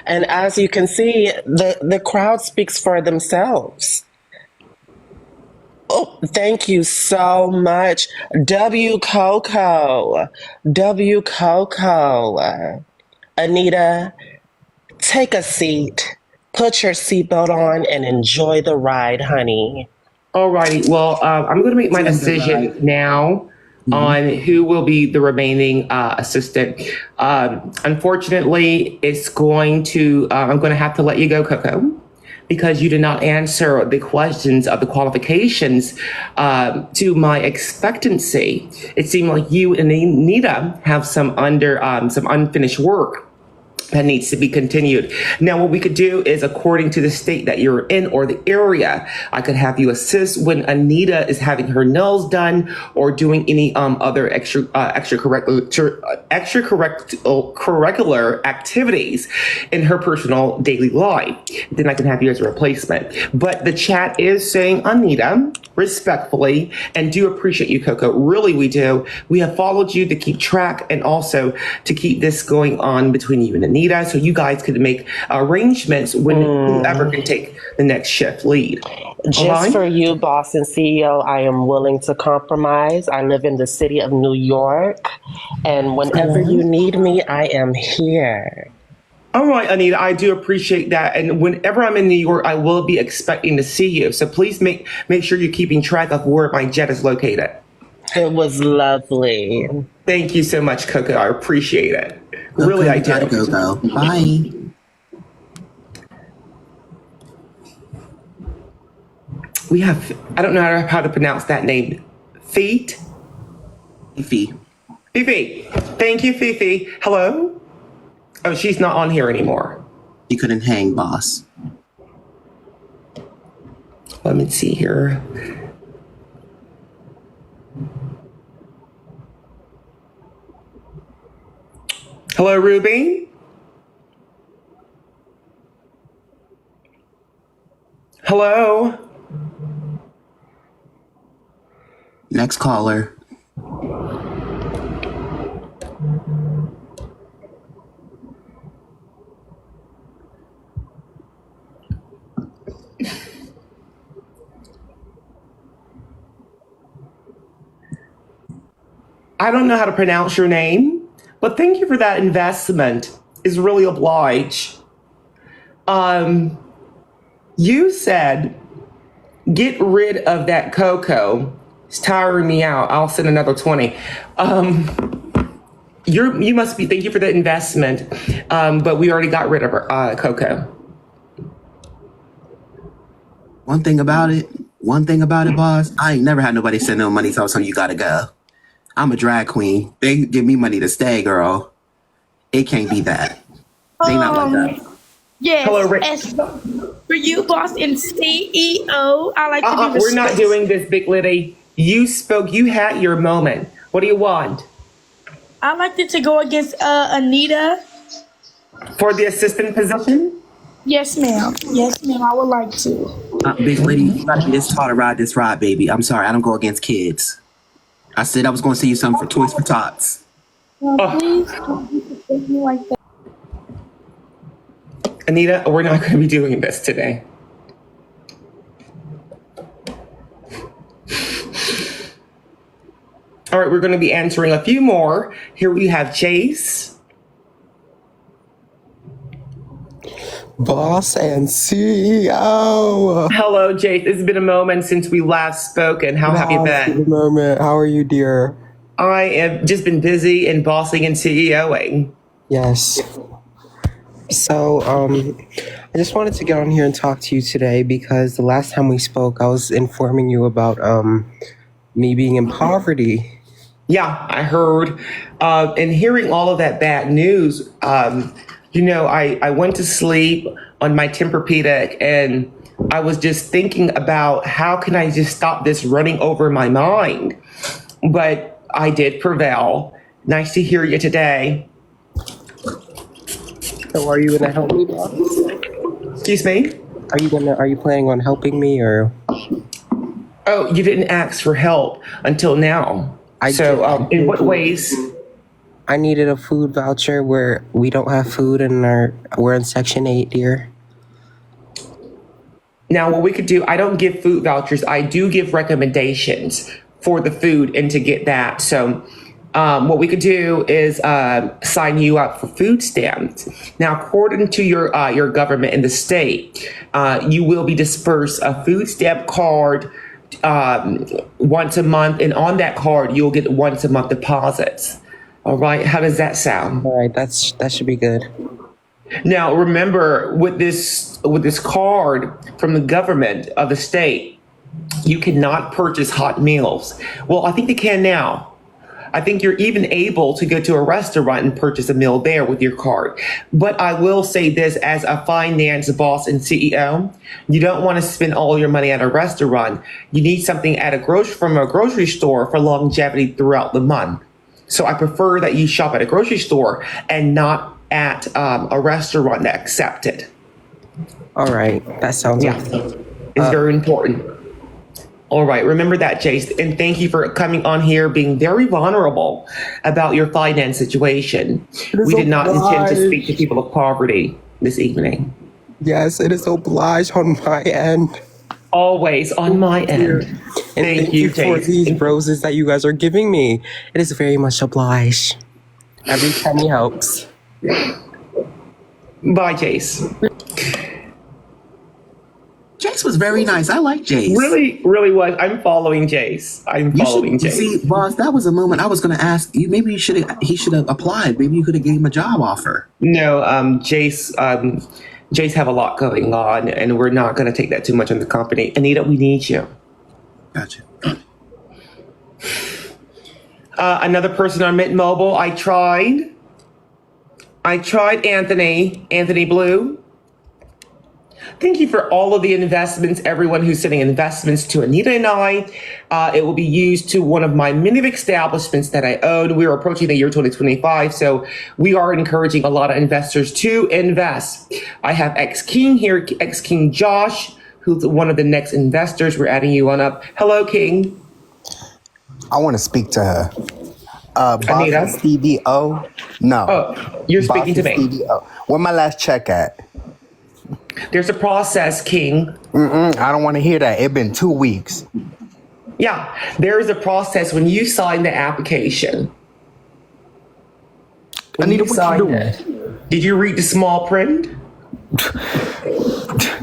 And as you can see, the crowd speaks for themselves. Oh, thank you so much. W Coco. Anita, take a seat. Put your seatbelt on and enjoy the ride, honey. All righty. Well, I'm going to make my decision now on who will be the remaining assistant. Unfortunately, I'm going to have to let you go, Coco, because you did not answer the questions of the qualifications to my expectancy. It seemed like you and Anita have some unfinished work that needs to be continued. Now, what we could do is, according to the state that you're in or the area, I could have you assist when Anita is having her nails done or doing any other extracurricular activities in her personal daily life. Then I can have you as a replacement. But the chat is saying, Anita, respectfully, and do appreciate you, Coco. Really, we do. We have followed you to keep track and also to keep this going on between you and Anita, so you guys could make arrangements when whoever can take the next shift lead. Just for you, boss and CEO, I am willing to compromise. I live in the city of New York, and whenever you need me, I am here. All right, Anita, I do appreciate that. And whenever I'm in New York, I will be expecting to see you. So please make sure you're keeping track of where my jet is located. It was lovely. Thank you so much, Coco. I appreciate it. Really, I do. Go. Bye. We have, I don't know how to pronounce that name. Fifi. Fifi. Thank you, Fifi. Hello? Oh, she's not on here anymore. You couldn't hang, boss. Let me see here. Hello, Ruby? Hello? Next caller. I don't know how to pronounce your name, but thank you for that investment. Is really obliged. You said, get rid of that cocoa. It's tiring me out. I'll send another 20. You must be, thank you for the investment. But we already got rid of our cocoa. One thing about it, boss, I ain't never had nobody send no money, so you gotta go. I'm a drag queen. They give me money to stay, girl. It can't be that. They not like that. Yes. Hello, Rick. As for you, boss and CEO, I like to do the we're not doing this, Big Liddy. You spoke. You had your moment. What do you want? I like it to go against Anita. For the assistant position? Yes, ma'am. Yes, ma'am. I would like to. Big lady, you gotta be this tall to ride this ride, baby. I'm sorry, I don't go against kids. I said I was gonna send you something for Toys for Tots. Please don't disrespect me like that. Anita, we're not going to be doing this today. All right, we're going to be answering a few more. Here we have Chase. Boss and CEO. Hello, Chase. It's been a moment since we last spoken. How have you been? Moment. How are you, dear? I have just been busy and bossing and CEOing. Yes. So, I just wanted to get on here and talk to you today because the last time we spoke, I was informing you about me being in poverty. Yeah, I heard. And hearing all of that bad news, I went to sleep on my Tempur-Pedic and I was just thinking about how can I just stop this running over my mind? But I did prevail. Nice to hear you today. So are you gonna help me, boss? Excuse me? Are you planning on helping me or? Oh, you didn't ask for help until now. In what ways? I needed a food voucher where we don't have food and we're in Section 8, dear. Now, what we could do, I don't give food vouchers. I do give recommendations for the food and to get that. So what we could do is sign you up for food stamps. Now, according to your government in the state, you will be dispersed a food stamp card once a month. And on that card, you'll get once a month deposits. All right. How does that sound? All right. That should be good. Now, remember, with this card from the government of the state, you cannot purchase hot meals. Well, I think they can now. I think you're even able to go to a restaurant and purchase a meal there with your card. But I will say this as a finance boss and CEO, you don't want to spend all your money at a restaurant. You need something from a grocery store for longevity throughout the month. So I prefer that you shop at a grocery store and not at a restaurant that accepts it. All right. That sounds like it's very important. All right. Remember that, Chase. And thank you for coming on here, being very vulnerable about your finance situation. We did not intend to speak to people of poverty this evening. Yes, it is obliged on my end. Always on my end. And Thank you, for Jace. these roses that you guys are giving me. It is very much obliged. Every penny helps. Bye, Jace. Jace was very nice. I like Jace. Really, really was. I'm following Jace. Jace. See, boss, that was a moment I was going to ask you. Maybe he should have applied. Maybe you could have gave him a job offer. No, Jace have a lot going on, and we're not going to take that too much on the company. Anita, we need you. Gotcha. Another person on Mint Mobile. I tried Anthony Blue. Thank you for all of the investments, everyone who's sending investments to Anita and I. It will be used to one of my many establishments that I own. We are approaching the year 2025, so we are encouraging a lot of investors to invest. I have X-King here, X-King Josh, who's one of the next investors. We're adding you on up. Hello, King. I want to speak to her. Anita? Stevie O? No. Oh, you're speaking to me. Stevie O. Where my last check at? There's a process, King. I don't want to hear that. It's been 2 weeks. Yeah, there is a process when you sign the application. Anita, what you doing? Did you read the small print?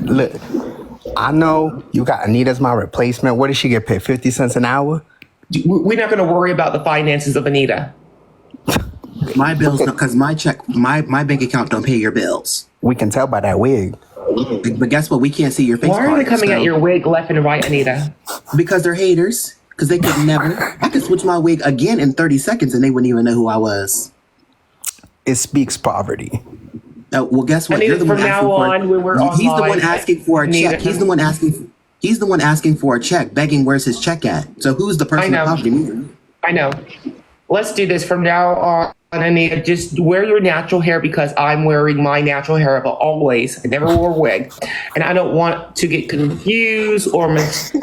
Look, I know you got Anita's my replacement. What does she get paid? 50 cents an hour? We're not going to worry about the finances of Anita. My bills, because my bank account don't pay your bills. We can tell by that wig. But guess what? We can't see your face. Why are they coming at your wig left and right, Anita? Because they're haters. Because they could never. I could switch my wig again in 30 seconds and they wouldn't even know who I was. It speaks poverty. Well, guess what? Anita, You're the one from now on, when we're online, he's the one asking for a check. He's the one asking. He's the one asking for a check, begging where's his check at. So who's the person with poverty? I know. Let's do this from now on. Anita, just wear your natural hair because I'm wearing my natural hair, but always. I never wore a wig. And I don't want to get confused or mistaken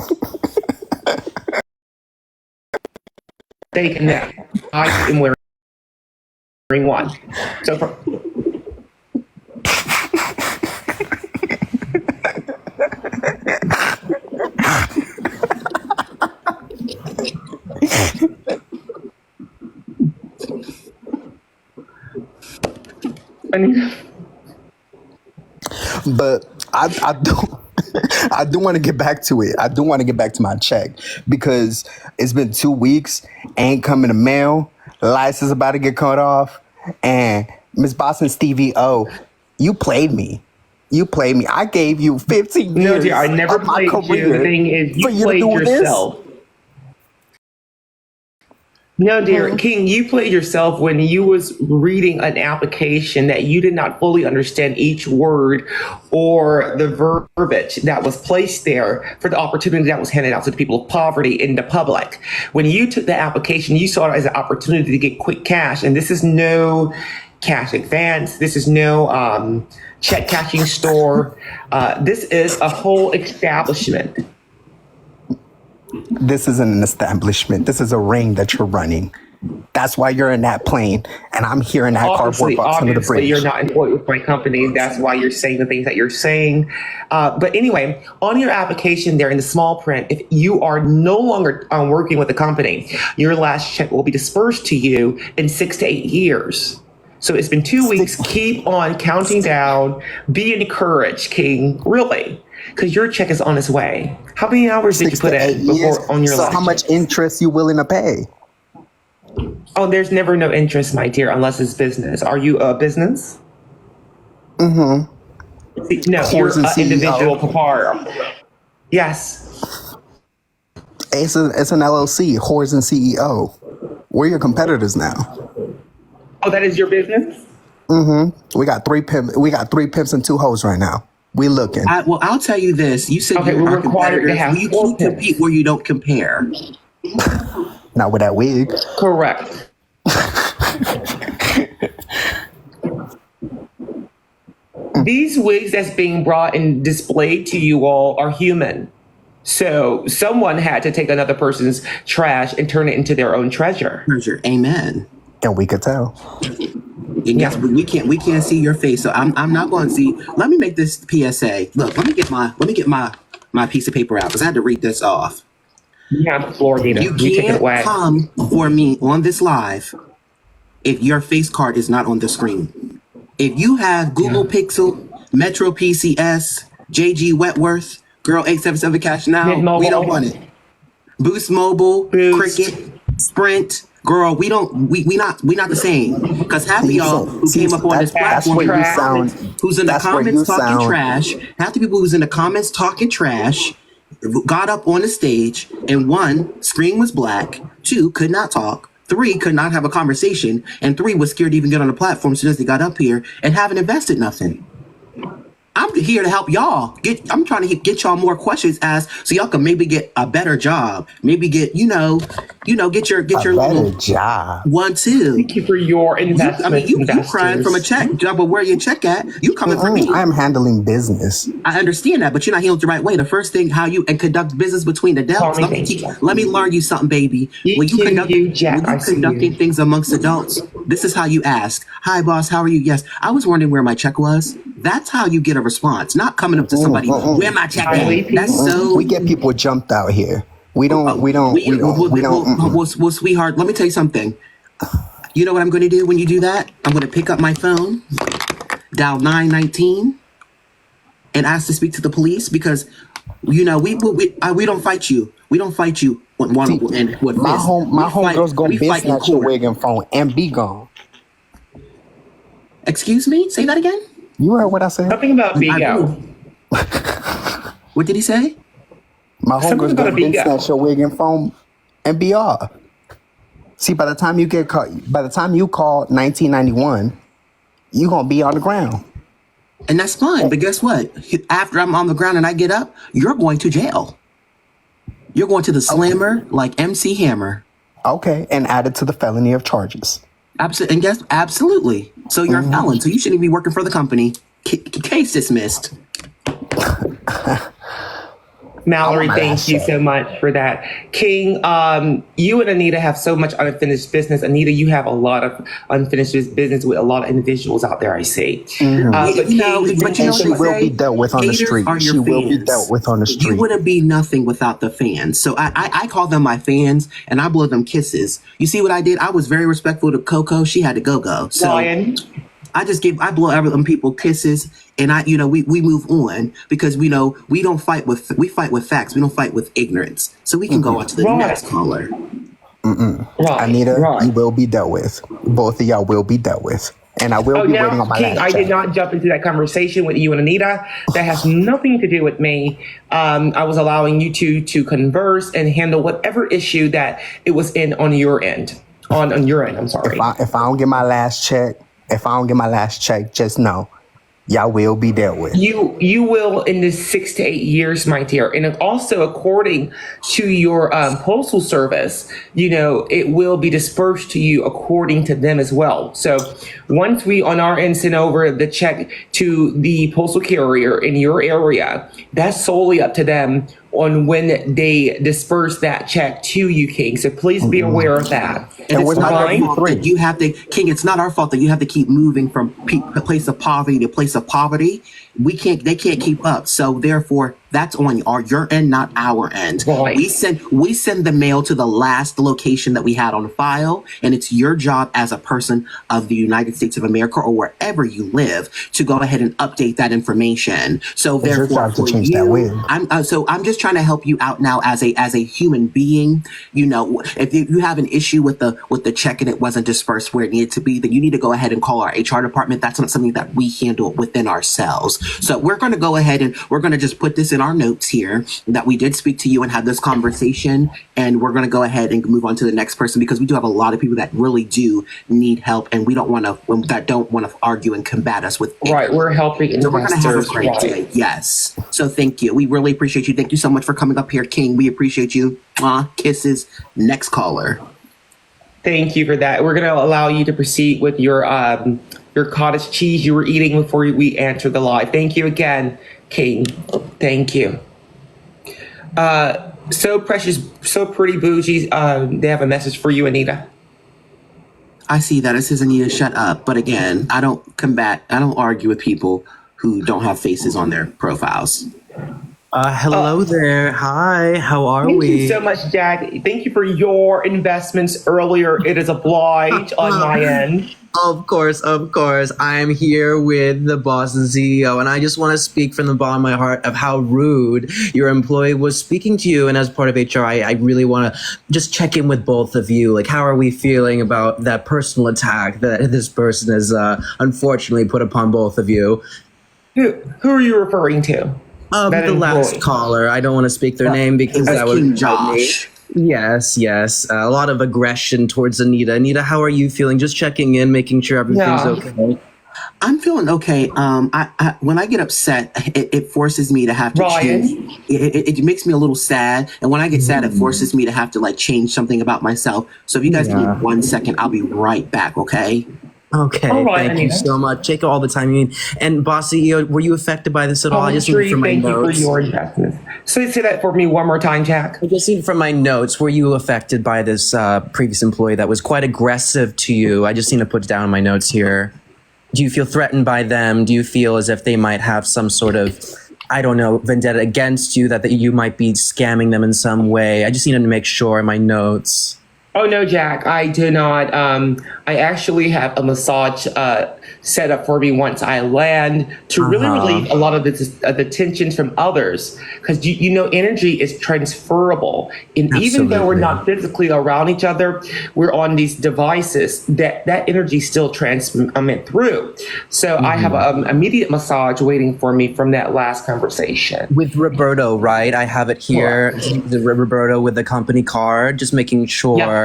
that I am wearing one. So But I do want to get back to it. I do want to get back to my check because it's been 2 weeks, ain't coming to mail. License about to get cut off, and Miss Boston Stevie O, you played me. You played me. I gave you 15 years. No, dear, I never played you. The thing is, you played yourself. No, dear King, you played yourself when you was reading an application that you did not fully understand each word or the verbiage that was placed there for the opportunity that was handed out to the people of poverty in the public. When you took the application, you saw it as an opportunity to get quick cash, and this is no cash advance. This is no check cashing store. This is a whole establishment. This isn't an establishment. This is a ring that you're running. That's why you're in that plane, and I'm here in that cardboard box under the bridge. You're not employed with my company. That's why you're saying the things that you're saying. But anyway, on your application there in the small print, if you are no longer working with the company, your last check will be dispersed to you in 6 to 8 years. So it's been 2 weeks. Keep on counting down. Be encouraged, King. Really. Because your check is on its way. How many hours did you put in before on your last check? So how much interest you willing to pay? Oh, there's never no interest, my dear, unless it's business. Are you a business? Mm-hmm. No, you're an individual proprietor. Yes. It's an LLC, Whores and CEO. We're your competitors now. Oh, that is your business? Mm-hmm. We got three pimps and 2 hoes right now. We looking. Well, I'll tell you this. You said we're required to have you can't compete where you don't compare. Not with that wig. Correct. These wigs that's being brought and displayed to you all are human. So someone had to take another person's trash and turn it into their own treasure. Amen. And we could tell. And yes, but we can't see your face, so I'm not going to see. Let me make this PSA. Look, let me get my my piece of paper out because I had to read this off. You have the floor, Nita. You take it can't away. come for me on this live if your face card is not on the screen. If you have Google Pixel, Metro PCS, JG Wentworth, Girl 877 Cash Now, we don't want it. Boost Mobile, Cricket, Sprint, girl, we not the same. Because half of y'all who came up on this platform, who's in the comments talking trash, half the people who's in the comments talking trash, got up on the stage, and 1, screen was black, 2, could not talk, 3, could not have a conversation, and 3 was scared to even get on the platform as soon as they got up here and haven't invested nothing. I'm here to help y'all. I'm trying to get y'all more questions asked so y'all can maybe get a better job. Maybe get, get your better job. 1, 2. Thank you for your investment. You crying from a check job, but where your check at? You coming for me? I'm handling business. I understand that, but you're not handling it the right way. The first thing, how you conduct business between adults. Let me learn you something, baby. When you conducting things amongst adults, this is how you ask. Hi, boss. How are you? Yes. I was wondering where my check was. That's how you get a response. Not coming up to somebody. Where my check at? That's so. We get people jumped out here. We don't. Well, sweetheart, let me tell you something. You know what I'm going to do when you do that? I'm going to pick up my phone, dial 919, and ask to speak to the police because, we don't fight you. We don't fight you. My homegirl's going to snatch your wig and phone and be gone. Excuse me? Say that again? You heard what I said? Something about Vigo. What did he say? My homegirl's going to snatch your wig and phone and be off. See, by the time you call 1991, you're going to be on the ground. And that's fine. But guess what? After I'm on the ground and I get up, you're going to jail. You're going to the slammer like MC Hammer. Okay. And added to the felony of charges. Absolutely. So you're a felon. So you shouldn't be working for the company. Case dismissed. Mallory, thank you so much for that. King, you and Anita have so much unfinished business. Anita, you have a lot of unfinished business with a lot of individuals out there, I see. But she will be dealt with on the street. She will be dealt with on the street. You wouldn't be nothing without the fans. So I call them my fans, and I blow them kisses. You see what I did? I was very respectful to Coco. She had to go. So Ryan. I blow every people kisses, and we move on because we fight with facts. We don't fight with ignorance. So we can go on to the next caller. Anita, you will be dealt with. Both of y'all will be dealt with. And I will be waiting on my King, I did not jump into that conversation with you and Anita. That has nothing to do with me. I was allowing you two to converse and handle whatever issue that it was on your end. On your end, I'm sorry. If I don't get my last check, just know y'all will be dealt with. You will in the 6 to 8 years, my dear. And also, according to your postal service, it will be dispersed to you according to them as well. So once we on our end send over the check to the postal carrier in your area, that's solely up to them on when they disperse that check to you, King. So please be aware of that. And it's not our fault that you have to, King, it's not our fault that you have to keep moving from place of poverty to place of poverty. They can't keep up. So therefore, that's on your end, not our end. Right. We send the mail to the last location that we had on file, and it's your job as a person of the United States of America or wherever you live to go ahead and update that information. So it's your job to change that wig. I'm just trying to help you out now as a human being. If you have an issue with the check and it wasn't dispersed where it needed to be, then you need to go ahead and call our HR department. That's not something that we handle within ourselves. So we're going to go ahead and we're going to just put this in our notes here that we did speak to you and have this conversation, and we're going to go ahead and move on to the next person because we do have a lot of people that really do need help, and we don't want to argue and combat us with right. We're helping investors. So we're going to have a great day. Yes. So thank you. We really appreciate you. Thank you so much for coming up here, King. We appreciate you. Kisses. Next caller. Thank you for that. We're going to allow you to proceed with your cottage cheese you were eating before we enter the live. Thank you again, King. Thank you. So precious, so pretty bougies. They have a message for you, Anita. I see that. It says Anita, shut up. But again, I don't argue with people who don't have faces on their profiles. Hello there. Hi, how are Thank we? you so much, Jack. Thank you for your investments earlier. It is obliged on my end. Of course. I am here with the boss and CEO, and I just want to speak from the bottom of my heart of how rude your employee was speaking to you. And as part of HR, I really want to just check in with both of you. Like, how are we feeling about that personal attack that this person has unfortunately put upon both of you? Who are you referring to? The last caller. I don't want to speak their name because that would King Josh. Yes. A lot of aggression towards Anita. Anita, how are you feeling? Just checking in, making sure everything's okay. I'm feeling okay. I when I get upset, it forces me to have to change. It makes me a little sad, and when I get sad, it forces me to have to like change something about myself. So if you guys give me 1 second, I'll be right back. Okay. Okay, thank you so much. Take all the time you need. And boss CEO, were you affected by this at all? I just need from my notes. Thank you for your investment. So say that for me one more time, Jack. I just need from my notes. Were you affected by this previous employee that was quite aggressive to you? I just need to put down my notes here. Do you feel threatened by them? Do you feel as if they might have some sort of, I don't know, vendetta against you, that you might be scamming them in some way? I just needed to make sure in my notes. Oh, no, Jack, I do not. I actually have a massage set up for me once I land to really relieve a lot of the tensions from others. Because, you know, energy is transferable. And even though we're not physically around each other, we're on these devices, that energy still transmits through. So I have an immediate massage waiting for me from that last conversation. With Roberto, right? I have it here. The Roberto with the company card, just making sure.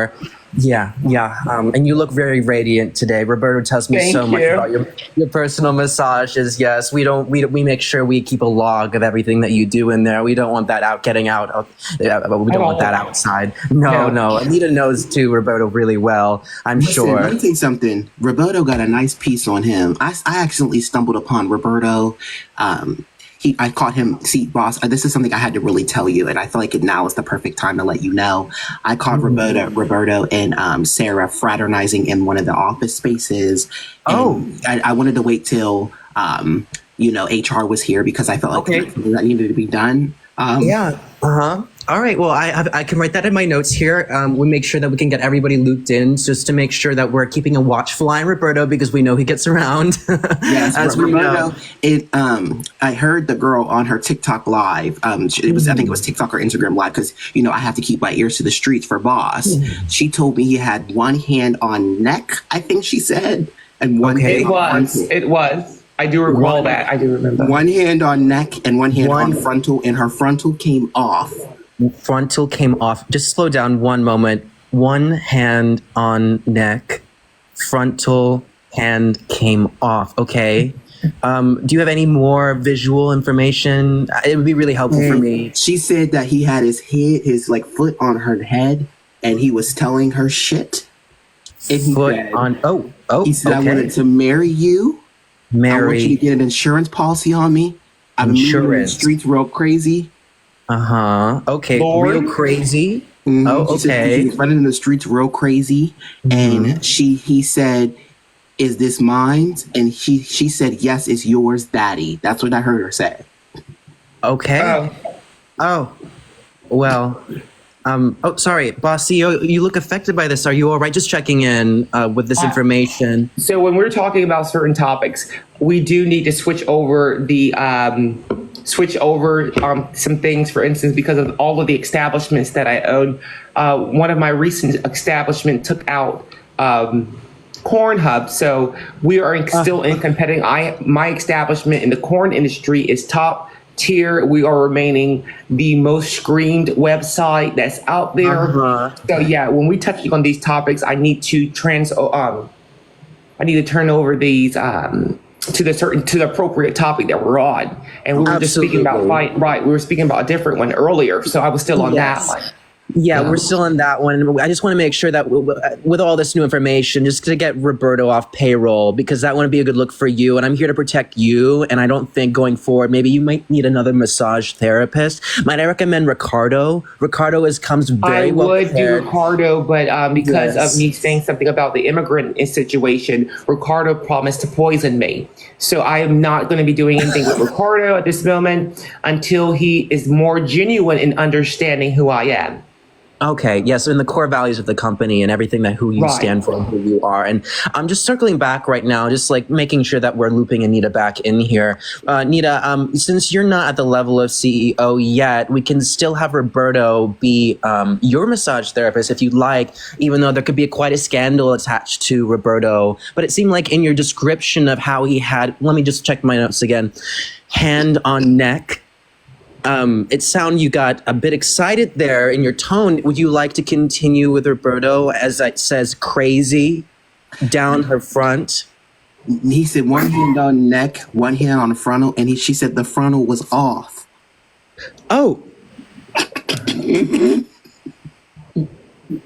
Yeah. And you look very radiant today. Roberto tells me so much about your personal massages. Yes, we make sure we keep a log of everything that you do in there. We don't want that getting out. We don't want that outside. No. Anita knows too, Roberto, really well. I'm sure. Let me tell you something. Roberto got a nice piece on him. I accidentally stumbled upon Roberto. I caught him. See, boss, this is something I had to really tell you, and I feel like now is the perfect time to let you know. I caught Roberto and Sarah fraternizing in one of the office spaces. I wanted to wait till HR was here because I felt like that needed to be done. All right. Well, I can write that in my notes here. We make sure that we can get everybody looped in, just to make sure that we're keeping a watchful eye on Roberto, because we know he gets around. Yes, as Roberto. I heard the girl on her TikTok live. I think it was TikTok or Instagram live, because I have to keep my ears to the streets for boss. She told me he had one hand on neck, I think she said, and one hand on frontal. It was. I do recall that. I do remember. One hand on neck and one hand on frontal, and her frontal came off. Frontal came off. Just slow down one moment. One hand on neck, frontal hand came off. Okay. Do you have any more visual information? It would be really helpful for me. She said that he had his foot on her head, and he was telling her shit. And he said, I wanted to marry you. I want you to get an insurance policy on me. I'm moving in the streets real crazy. Okay. Lord. Real crazy. Okay. He's running in the streets real crazy. And he said, is this mine? And she said, yes, it's yours, daddy. That's what I heard her say. Okay. Well, sorry, boss CEO, you look affected by this. Are you all right? Just checking in with this information. So when we're talking about certain topics, we do need to switch over some things, for instance, because of all of the establishments that I own. One of my recent establishments took out corn hub, so we are still in competing. My establishment in the corn industry is top tier. We are remaining the most screened website that's out there. So yeah, when we touch on these topics, I need to turn over these to the appropriate topic that we're on. And we were just speaking about we were speaking about a different one earlier, so I was still on that one. Yeah, we're still in that one. I just want to make sure that with all this new information, just to get Roberto off payroll, because that wouldn't be a good look for you. And I'm here to protect you. And I don't think going forward, maybe you might need another massage therapist. Might I recommend Ricardo? Ricardo comes very well prepared. I would do Ricardo, but because of me saying something about the immigrant situation, Ricardo promised to poison me. So I am not going to be doing anything with Ricardo at this moment until he is more genuine in understanding who I am. Okay, yeah, so in the core values of the company and everything that who you stand for and who you are. And I'm just circling back right now, just like making sure that we're looping Anita back in here. Anita, since you're not at the level of CEO yet, we can still have Roberto be your massage therapist if you'd like, even though there could be quite a scandal attached to Roberto. But it seemed like in your description of how he had, let me just check my notes again, hand on neck. It sounded you got a bit excited there in your tone. Would you like to continue with Roberto as it says crazy down her front? He said one hand on neck, one hand on the frontal, and she said the frontal was off. Oh.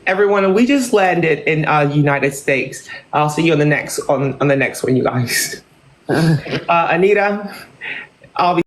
Everyone, we just landed in United States. I'll see you on the next one, you guys. Anita, I'll be